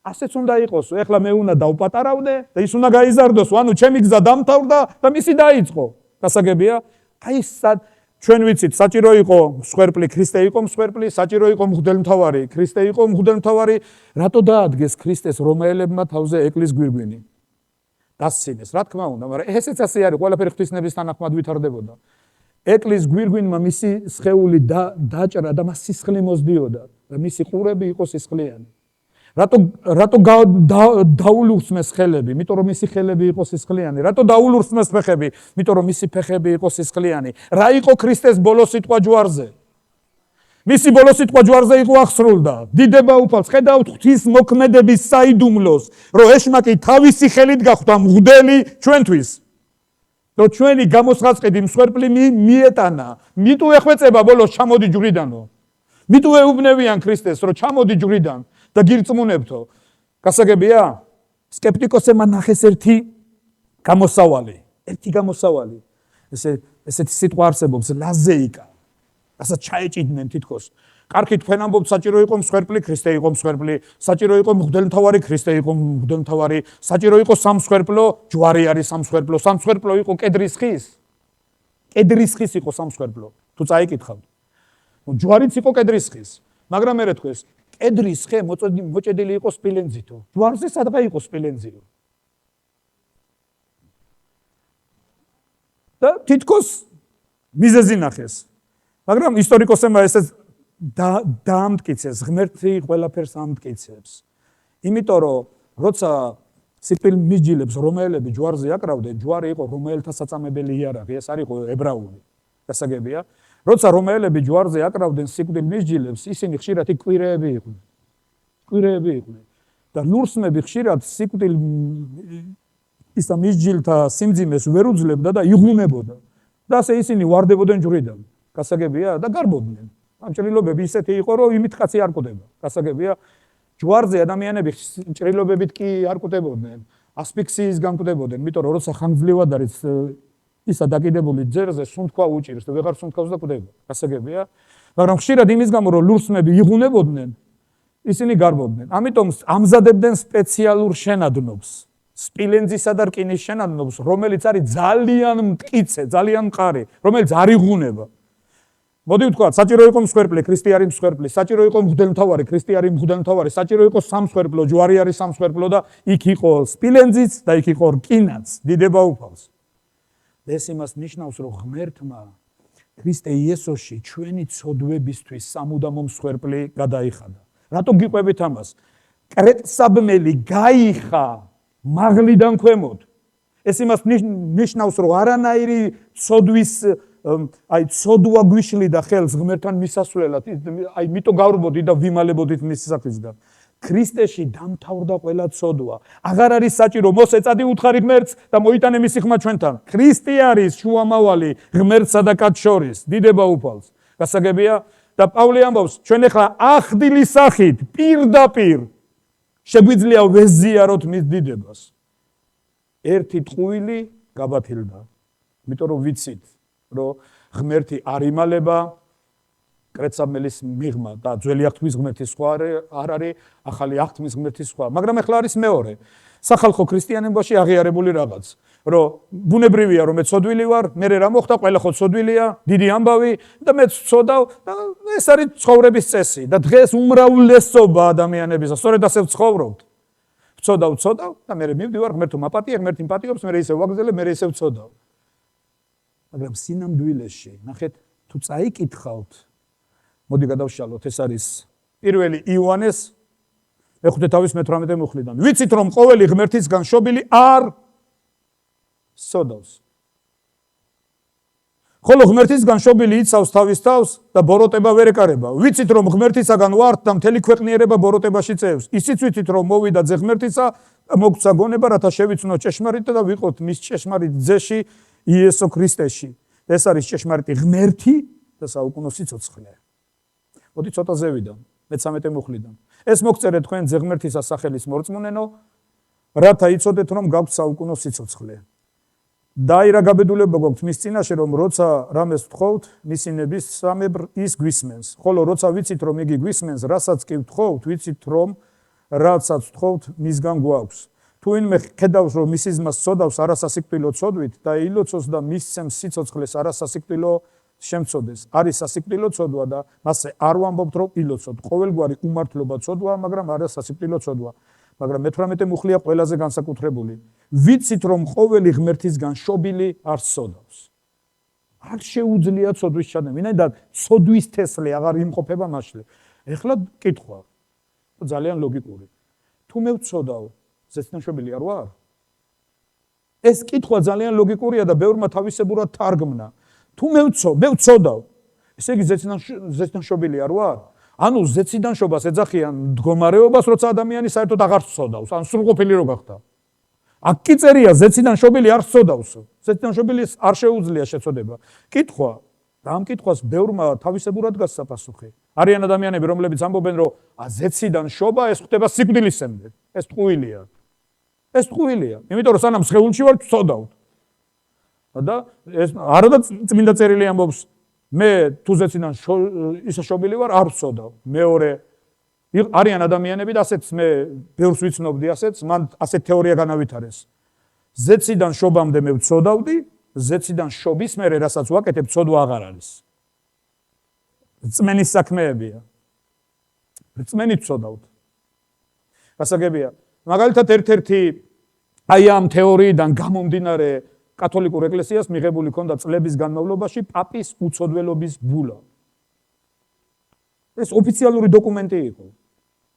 ასეც უნდა იყოსო. ეხლა მე უნდა დავპატარავდე და ის უნდა გაიზარდოსო. ანუ ჩემი გზა დამთავრდა და მისი დაიწყო. გასაგებია? აი ჩვენ ვიცით, საჭირო იყო მსხვერპლი, ქრისტე იყო მსხვერპლი, საჭირო იყო მღვდელმთავარი, ქრისტე იყო მღვდელმთავარი. რატო დაადგეს ქრისტეს რომაელებმა თავზე ეკლის გვირგვინი? დასცინეს, რა თქმა უნდა, მაგრამ ესეც ასე არის, ყველაფერი ღვთისნების თანახმად ვითარდებოდა. ეკლის გვირგვინმა მისი სხეული დაჭრა და მას სისხლი მოსდიოდა და მისი ყურები იყო სისხლიანი. რატო დაულურსმეს ხელები? იმიტომ რომ მისი ხელები იყო სისხლიანი. რატო დაულურსმეს ფეხები? იმიტომ რომ მისი ფეხები იყო სისხლიანი. რა იყო ქრისტეს ბოლო სიტყვა ჯვარზე? მისი ბოლო სიტყვა ჯვარზე იყო აღსრულდა. დიდება უფალს, ხედავთ ღვთის მოქმედების საიდუმლოს, რომ ეშმაკი თავისი ხელით გახვდა მღვდელი ჩვენთვის. რომ ჩვენი გამოსხაწყედი მსხვერპლი მიეტანა. მიტუ ეხვეწება ბოლოს ჩამოდი ჯვრიდანო. მიტუ ეუბნევიან ქრისტეს, რომ ჩამოდი ჯვრიდან და გირწმუნებთო. გასაგებია? სკეპტიკოსებმა ნახეს ერთი გამოსავალი. ესეთი სიტყვა არსებობს, ლაზეიკა. რასაც ჩაეჭიდნენ თითქოს. კარგი თქვენ ამბობთ საჭირო იყო მსხვერპლი, ქრისტე იყო მსხვერპლი, საჭირო იყო მღვდელმთავარი, ქრისტე იყო მღვდელმთავარი, საჭირო იყო სამსხვერპლო, ჯვარი არის სამსხვერპლო, სამსხვერპლო იყო კედრის ხის. კედრის ხის იყო სამსხვერპლო. თუ წაიკითხავთ. ჯვარიც იყო კედრის ხის. მაგრამ მე თქვენ კედრის ხე მოჭედილი იყო სპილენძითო. ჯვარზე სადღა იყო სპილენძიო. და თითქოს მიზეზი ნახეს. მაგრამ ისტორიკოსებმა ესეც დაამტკიცეს, ღმერთი ყველაფერს ამტკიცებს. იმიტომ რომ როცა სიკვდილ მისჯილებს რომაელები ჯვარზე აკრავდნენ, ჯვარი იყო რომაელთა საწამებელი იარაღი, ეს არ იყო ებრაული. გასაგებია? როცა რომაელები ჯვარზე აკრავდნენ სიკვდილ მისჯილებს, ისინი ხშირად კვირეები იყვნენ. კვირეები იყვნენ. და ლურსმები ხშირად სიკვდილ ისა მისჯილთა სიმძიმეს ვერ უძლებდა და იღუნებოდა. და ასე ისინი ვარდებოდნენ ჯვრიდან. გასაგებია? და გარბოდნენ. ამ ჭრილობები ისეთი იყო, რომ იმით კაცი არ კვდება. გასაგებია? ჯვარზე ადამიანები ჭრილობებით კი არ კვდებოდნენ. ასფიქსიის განკვდებოდნენ, იმიტომ რომ როცა ხანგრძლივად არის ისა დაკიდებული ძერზე, სუნთქვა უჭირს და ვეღარ სუნთქავს და კვდება. გასაგებია? მაგრამ ხშირად იმის გამო, რომ ლურსმები იღუნებოდნენ, ისინი გარბოდნენ. ამიტომ ამზადებდნენ სპეციალურ შენადნობს. სპილენძისა და რკინის შენადნობს, რომელიც არის ძალიან მტკიცე, ძალიან მყარი, რომელიც არ იღუნება. მოდი ვთქვათ, საჭირო იყო მსხვერპლი, ქრისტე არის მსხვერპლი, საჭირო იყო მღვდელმთავარი, ქრისტე არის მღვდელმთავარი, საჭირო იყო სამსხვერპლო, ჯვარი არის სამსხვერპლო და იქ იყო სპილენძიც და იქ იყო რკინაც, დიდება უფალს. ეს იმას ნიშნავს, რომ ღმერთმა ქრისტე იესოში ჩვენი ცოდვებისთვის სამუდამო მსხვერპლი გადაიხადა. რატომ გიყვებით ამას? კრეტსაბმელი გაიხა მაღლიდან ქვემოთ. ეს იმას ნიშნავს, რომ არანაირი ცოდვის ცოდვა გვიშლიდა ხელს ღმერთთან მისასვლელად, მითო გავრბოდით და ვიმალებოდით მის საქმისგან. ქრისტეში დამთავრდა ყველა ცოდვა. აღარ არის საჭირო მოსეწადი უთხარი ღმერთს და მოიტანე მისი ხმა ჩვენთან. ქრისტე არის შუამავალი ღმერთსა და კაც შორის, დიდება უფალს. გასაგებია? და პავლე ამბობს, ჩვენ ახლა ახდილის სახით პირდაპირ შეგვიძლია ვეზიაროთ მის დიდებას. ერთი ტყუილი გაბათილდა. იმიტომ რომ ვიცით, რომ ღმერთი არ იმალება, კრეტსაბმელის მიღმა და ძველი აღთქმის ღმერთის სხვა არ არის, ახალი აღთქმის ღმერთის სხვა. მაგრამ ახლა არის მეორე. სახალხო ქრისტიანობაში აღიარებული რაღაც, რომ ბუნებრივია, რომ მე ცოდვილი ვარ, მე რა მოხდა, ყველა ხო ცოდვილია, დიდი ამბავი და მე ცოდავ და ეს არის ცხოვრების წესი და დღეს უმრავლესობა ადამიანებისა სწორედ ასე ვცხოვრობთ. ვცოდავ და მე მივდივარ, ღმერთო მაპატია, ღმერთი მპატიობს, მე ისევ ვაგზელებ, მე ისევ ვცოდავ. მაგრამ სინამდვილეში, ნახეთ, თუ წაიკითხავთ, მოდი გადავშალოთ, ეს არის პირველი იოანეს მეხუთე თავის მე-18 მუხლიდან. ვიცით, რომ ყოველი ღმერთისგან შობილი არ სოდავს. ხოლო ღმერთისგან შობილი იცავს თავის თავს და ბოროტება ვერ ეკარება. ვიცით, რომ ღმერთისაგან ვართ და მთელი ქვეყნიერება ბოროტებაში წევს. ისიც ვიცით, რომ მოვიდა ძე ღმერთისა და მოგცა გონება, რათა შევიცნოთ ჭეშმარიტ და ვიყოთ მის ჭეშმარიტ ძეში იესო ქრისტეში. ეს არის ჭეშმარიტი ღმერთი და საუკუნო სიცოცხლე. მოდი ცოტა ზევიდან, მე-13 მუხლიდან. ეს მოგწერეთ თქვენ ძე ღმერთისა სახელის მორწმუნენო, რათა იცოდეთ, რომ გაქვთ საუკუნო სიცოცხლე. და აი რა გაბედულება გვაქვს მის წინაშე, რომ როცა რამეს ვთხოვთ, მისი ნებისმიერ ის გვისმენს. ხოლო როცა ვიცით, რომ იგი გვისმენს, რასაც კი ვთხოვთ, ვიცით, რომ რასაც ვთხოვთ, მისგან გვაქვს. თუ ვინმე ხედავს, რომ მის ძმას ცოდავს არასასიკვდილო ცოდვით და ილოცოს და მისცემს სიცოცხლეს არასასიკვდილო შემწოდეს. არის სასიკვდილო ცოდვა და მასე არ ვამბობთ, რომ ილოცოთ. ყოველგვარი უმართლობა ცოდვა, მაგრამ არასასიკვდილო ცოდვა. მაგრამ მე-18 მუხლია ყველაზე განსაკუთრებული. ვიცით, რომ ყოველი ღმერთისგან შობილი არ სოდავს. არ შეუძლია ცოდვის ჩადენა. ვინაიდან ცოდვის თესლი აღარ იმყოფება მასში. ეხლა კითხვა. ძალიან ლოგიკური. თუ მე ვცოდავ, ზეციდან შობილი არ ვარ? ეს კითხვა ძალიან ლოგიკურია და ბევრმა თავისებურად თარგმნა. თუ მე ვცოდავ, ესე იგი ზეციდან შობილი არ ვარ? ანუ ზეციდან შობას ეძახიან მდგომარეობას, როცა ადამიანი საერთოდ აღარ ცოდავს, ან სრულყოფილი რო გახდა. აქ კი წერია ზეციდან შობილი არ ცოდავს. ზეციდან შობილი არ შეუძლია შეცოდება. კითხვა, და ამ კითხვას ბევრმა თავისებურად გასცა პასუხი. არიან ადამიანები, რომლებიც ამბობენ, რომ ზეციდან შობა ეს ხდება სიკვდილისემდე. ეს ტყუილია. ეს ტყუილია. იმიტომ რომ სანამ სხეულში ვარ, ვცოდავთ. და ეს არადა წმინდა წერილი ამბობს, მე თუ ზეციდან ისე შობილი ვარ, არ ვწოდავ. მეორე არიან ადამიანები და ასეც მე ბევრს ვიცნობდი ასეც, მან ასეთ თეორია განავითარეს. ზეციდან შობამდე მე ვწოდავდი, ზეციდან შობის მერე რასაც ვაკეთებ, წოდვა აღარ არის. რწმენის საქმეებია. რწმენით ვწოდავთ. გასაგებია. მაგალითად ერთ-ერთი აი ამ თეორიიდან გამომდინარე კათოლიკურ ეკლესიას მიღებული ჰქონდა წლების განმავლობაში პაპის უცოდველობის ბულა. ეს ოფიციალური დოკუმენტი იყო.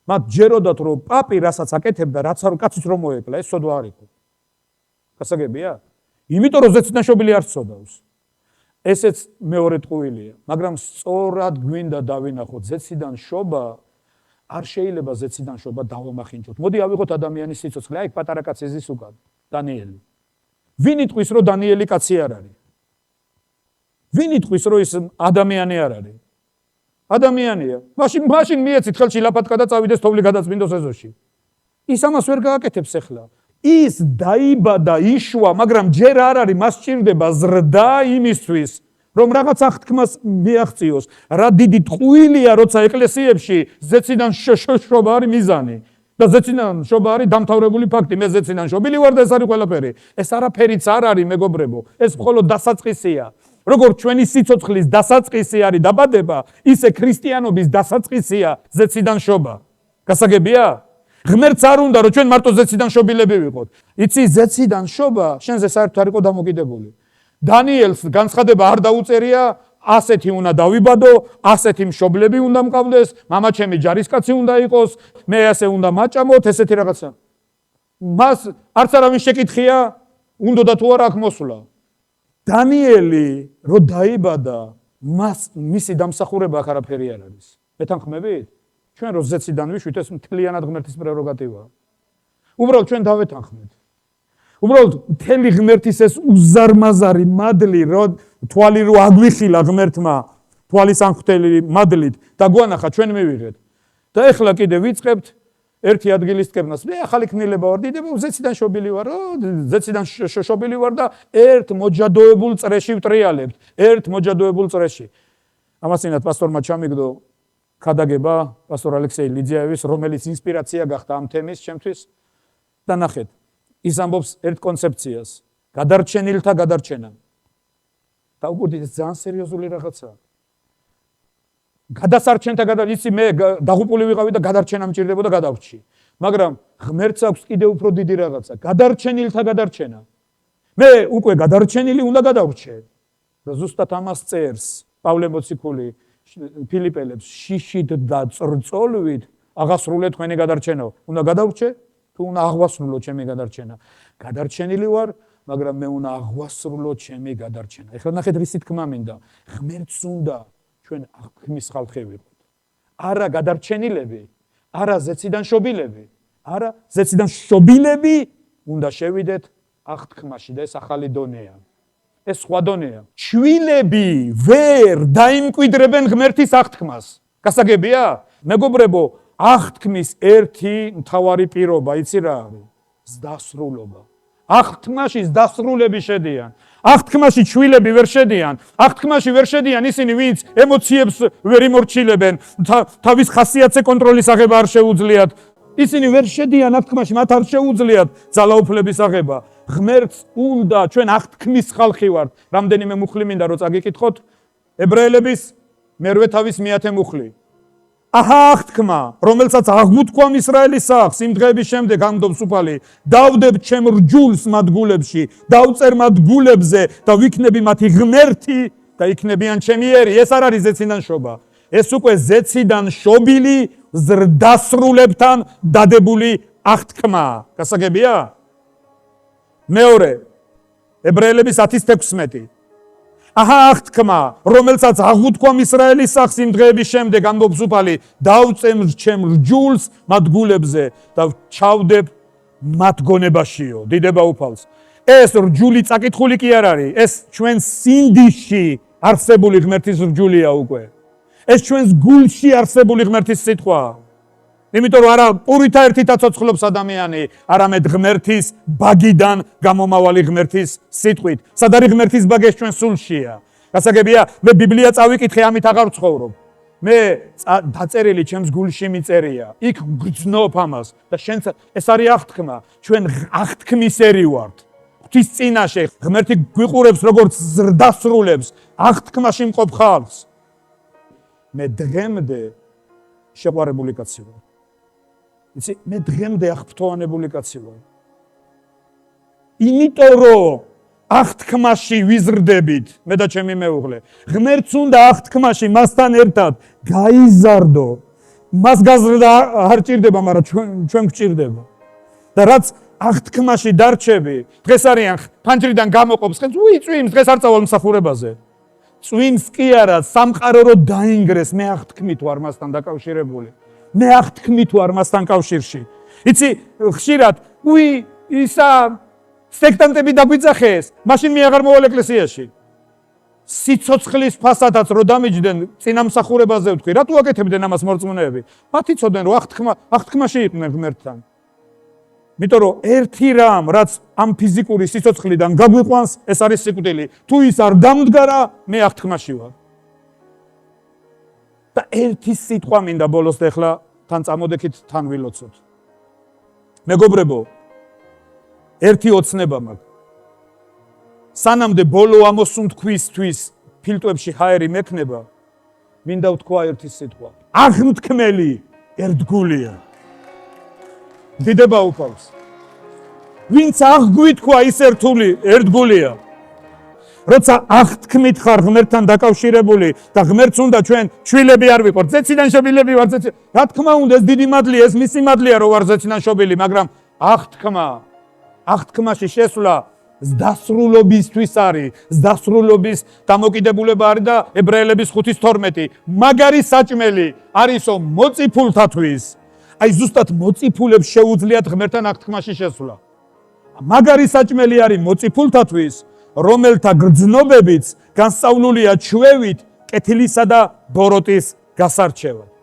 მათ ჯეროდათ რომ პაპი რასაც აკეთებდა, რაც არ კაციც რომ მოეკლა, ეს ცოდვა არ იყო. გასაგებია? იმიტომ რომ ზეციდან შობილი არ წოდავს. ესეც მეორე ტყუილია, მაგრამ სწორად გვინდა დავინახოთ ზეციდან შობა არ შეიძლება ზეციდან შობა დავამახინჯოთ. მოდი ავიღოთ ადამიანის სიცოცხლე, აი პატარა კაცი ზის უკან, დანიელი. ვინ იტყვის რომ დანიელი კაცი არ არის? ვინ იტყვის რომ ის ადამიანი არ არის? ადამიანია. მაშინ მიეცით ხელში ლაპატკა და წავიდეს თოვლი გადაწმინდოს ეზოში. ის ამას ვერ გააკეთებს ახლა. ის დაიბადა, იშვა, მაგრამ ჯერ არ არის მას სჭირდება ზრდა იმისთვის, რომ რაღაც აღთქმას მიაღწიოს. რა დიდი ტყუილია, როცა ეკლესიებში ზეციდან შობა არის მიზანი. და ზეციდან შობა არის დამთავრებული ფაქტი. მე ზეციდან შობილი ვარ და ეს არის ყველაფერი. ეს არაფერიც არ არის, მეგობრებო. ეს მხოლოდ დასაწყისია. როგორც ჩვენი სიცოცხლის დასაწყისი არის დაბადება, ისე ქრისტიანობის დასაწყისია ზეციდან შობა. გასაგებია? ღმერთს არ უნდა რომ ჩვენ მარტო ზეციდან შობილები ვიყოთ. იცი ზეციდან შობა შენზე საერთოდ არ იყო დამოკიდებული. დანიელს განცხადება არ დაუწერია, ასეთი უნდა დავიბადო, ასეთი მშობლები უნდა მყავდეს, მამაჩემი ჯარისკაცი უნდა იყოს, მე ასე უნდა მაჭამოთ, ესეთი რაღაცა. მას არც არავინ შეკითხია, უნდა თუ არა აქ მოსვლა. დანიელი რო დაიბადა, მისი დამსახურება აქ არაფერი არ არის. მეთანხმებით? ჩვენ რო ზეციდან ვიშვით, ეს მთლიანად ღმერთის პრეროგატივაა. უბრალოდ ჩვენ დავეთანხმეთ. უბრალოდ მთელი ღმერთის ეს უზარმაზარი მადლი, რომ თვალი რო აგვიხილა ღმერთმა, თვალის ანხვთელი მადლით და გვანახა ჩვენ მივიღეთ. და ეხლა კიდე ვიწყებთ ერთი ადგილის ტკეპნას. მე ახალი ქმნილება ვარ, დიდება ზეციდან შობილი ვარ, ზეციდან შობილი ვარ და ერთ მოჯადოებულ წრეში ვტრიალებთ. ერთ მოჯადოებულ წრეში. ამასინათ პასტორმა ჩამიგდო ქადაგება პასტორ ალექსეი ლიძიაევის, რომელიც ინსპირაცია გახდა ამ თემის ჩემთვის. და ნახეთ, ის ამბობს ერთ კონცეფციას, გადარჩენილთა გადარჩენა. დაუკვირდით, ეს ძალიან სერიოზული რაღაცაა. გადასარჩენთა იცი მე დაღუპული ვიყავი და გადარჩენა მჭირდებოდა გადავრჩი. მაგრამ ღმერთს აქვს კიდევ უფრო დიდი რაღაცა, გადარჩენილთა გადარჩენა. მე უკვე გადარჩენილი უნდა გადავრჩე. და ზუსტად ამას წერს პავლე მოციქული ფილიპელებს, შიშით და წრწოლვით აღასრულე თქვენი გადარჩენო. უნდა გადავრჩე თუ უნდა აღვასრულო ჩემი გადარჩენა. გადარჩენილი ვარ, მაგრამ მე უნდა აღვასრულო ჩემი გადარჩენა. ეხლა ნახეთ რისი თქმა მინდა. ღმერთს უნდა ჩვენ აღქმის ხალხი ვიყოთ. არა გადარჩენილები, არა ზეციდან შობილები, არა ზეციდან შობილები უნდა შევიდეთ აღთქმაში და ეს ახალი დონეა. ეს სხვა დონეა. შვილები ვერ დაიმკვიდრებენ ღმერთის აღთქმას. გასაგებია? მეგობრებო, აღთქმის ერთი მთავარი პირობა, იცი რა არის? ზდასრულობა. აღთქმაში ზდასრულები შედიან. აღთქმაში შვილები ვერ შედიან. აღთქმაში ვერ შედიან ისინი, ვინც ემოციებს ვერ იმორჩილებენ, თავის ხასიათზე კონტროლის აღება არ შეუძლიათ. ისინი ვერ შედიან აღთქმაში, მათ არ შეუძლიათ ძალაუფლების აღება. ღმერთს უნდა ჩვენ აღთქმის ხალხი ვართ. რამდენიმე მუხლი მინდა რომ წაგიკითხოთ. ებრაელების მერვე თავის მეათე მუხლი. აჰა აღთქმა, რომელსაც აღგვუთქვამ ისრაელის სახს იმ დღეების შემდეგ ამბობს უფალი, დავდებ ჩემ რჯულს მათ გულებში, დავწერ მათ გულებზე და ვიქნები მათი ღმერთი და იქნებიან ჩემი ერი. ეს არ არის ზეციდან შობა. ეს უკვე ზეციდან შობილი ზრდასრულებთან დადებული აღთქმა. გასაგებია? მეორე, ებრაელების 10:16. აჰა აღთქმა, რომელსაც აღუთქვამ ისრაელის სახს იმ დღეების შემდეგ ამბობს უფალი, დავწემ ჩემ რჯულს მათ გულებზე და ჩავდებ მათ გონებაშიო. დიდება უფალს. ეს რჯული წაკითხული კი არ არის, ეს ჩვენ სინდისში არსებული ღმერთის რჯულია უკვე. ეს ჩვენს გულში არსებული ღმერთის სიტყვაა. იმიტომ რომ არა პურითა ერთით აცოცხლობს ადამიანი, არამედ ღმერთის ბაგიდან გამომავალი ღმერთის სიტყვით. სად არის ღმერთის ბაგე? ჩვენ სულშია. გასაგებია, მე ბიბლია წავიკითხე, ამით აღარ ვცხოვრობ. მე დაწერილი ჩემს გულში მიწერია. იქ გძნობ ამას და შენც ეს არის აღთქმა, ჩვენ აღთქმისერი ვართ. ღვთის წინაშე ღმერთი გვიყურებს როგორც ზრდასრულებს, აღთქმაში მყოფ ხალხს. მე დღემდე შეყვარებული კაცი ვარ. იცი, მე დღემდე აღფრთოვანებული კაცი ვარ. იმიტომ რომ აღთქმაში ვიზრდებით, მე და ჩემი მეუღლე. ღმერთს უნდა აღთქმაში მასთან ერთად გაიზარდო. მას გაზრდა არ ჭირდება, მაგრამ ჩვენ გვჭირდება. და რაც აღთქმაში დარჩები, დღეს არიან ფანჯრიდან გამოყოფს ხელს, წვიმს, დღეს არ წავალ მსახურებაზე. წვიმს კი არა, სამყარო რო დაინგრეს, მე აღთქმით ვარ მასთან დაკავშირებული. მე აღთქმით ვარ მასთან კავშირში. იცი, ხშირად, ისა სექტანტები დაგვიძახეს, მაშინ მე აღარ მოვალ ეკლესიაში. სიცოცხლის ფასადაც რო დამიჯდნენ, წინამსახურებაზე ვთქვი, რატო აკეთებდნენ ამას მორწმუნეები? მათ იცოდნენ, რომ აღთქმაში იყვნენ ღმერთთან. იმიტომ რომ ერთი რამ, რაც ამ ფიზიკური სიცოცხლიდან გაგვიყვანს, ეს არის სიკვდილი. თუ ის არ დამდგარა, მე აღთქმაში ვარ. და ერთი სიტყვა მინდა ბოლოს და ახლა თან წამოდექით, თან ვილოცოთ. მეგობრებო, ერთი ოცნება მაქვს. სანამდე ბოლო ამოსუნთქვისთვის ფილტვებში ჰაერი მექნება, მინდა ვთქვა ერთი სიტყვა. აღმთქმელი ერთგულია. დიდება უფალს. ვინც აღგვითქვა ის ერთგულია. როცა აღთქმით ხარ ღმერთთან დაკავშირებული და ღმერთს უნდა ჩვენ შვილები არ ვიყოთ, ზეციდან შობილები ვარ, რა თქმა უნდა, ეს დიდი მადლია, ეს მისი მადლია, რომ ვარ ზეციდან შობილი, მაგრამ აღთქმაში შესვლა ზდასრულობისთვის არის, ზდასრულობის დამოკიდებულება არის და ებრაელების 5:12. მაგარი საჭმელი არისო მოწიფულთათვის. აი ზუსტად მოწიფულებს შეუძლიათ ღმერთთან აღთქმაში შესვლა. მაგარი საჭმელი არის მოწიფულთათვის, რომელთა გრძნობებიც განსწავლულია ჩვევით, კეთილისა და ბოროტის გასარჩევად.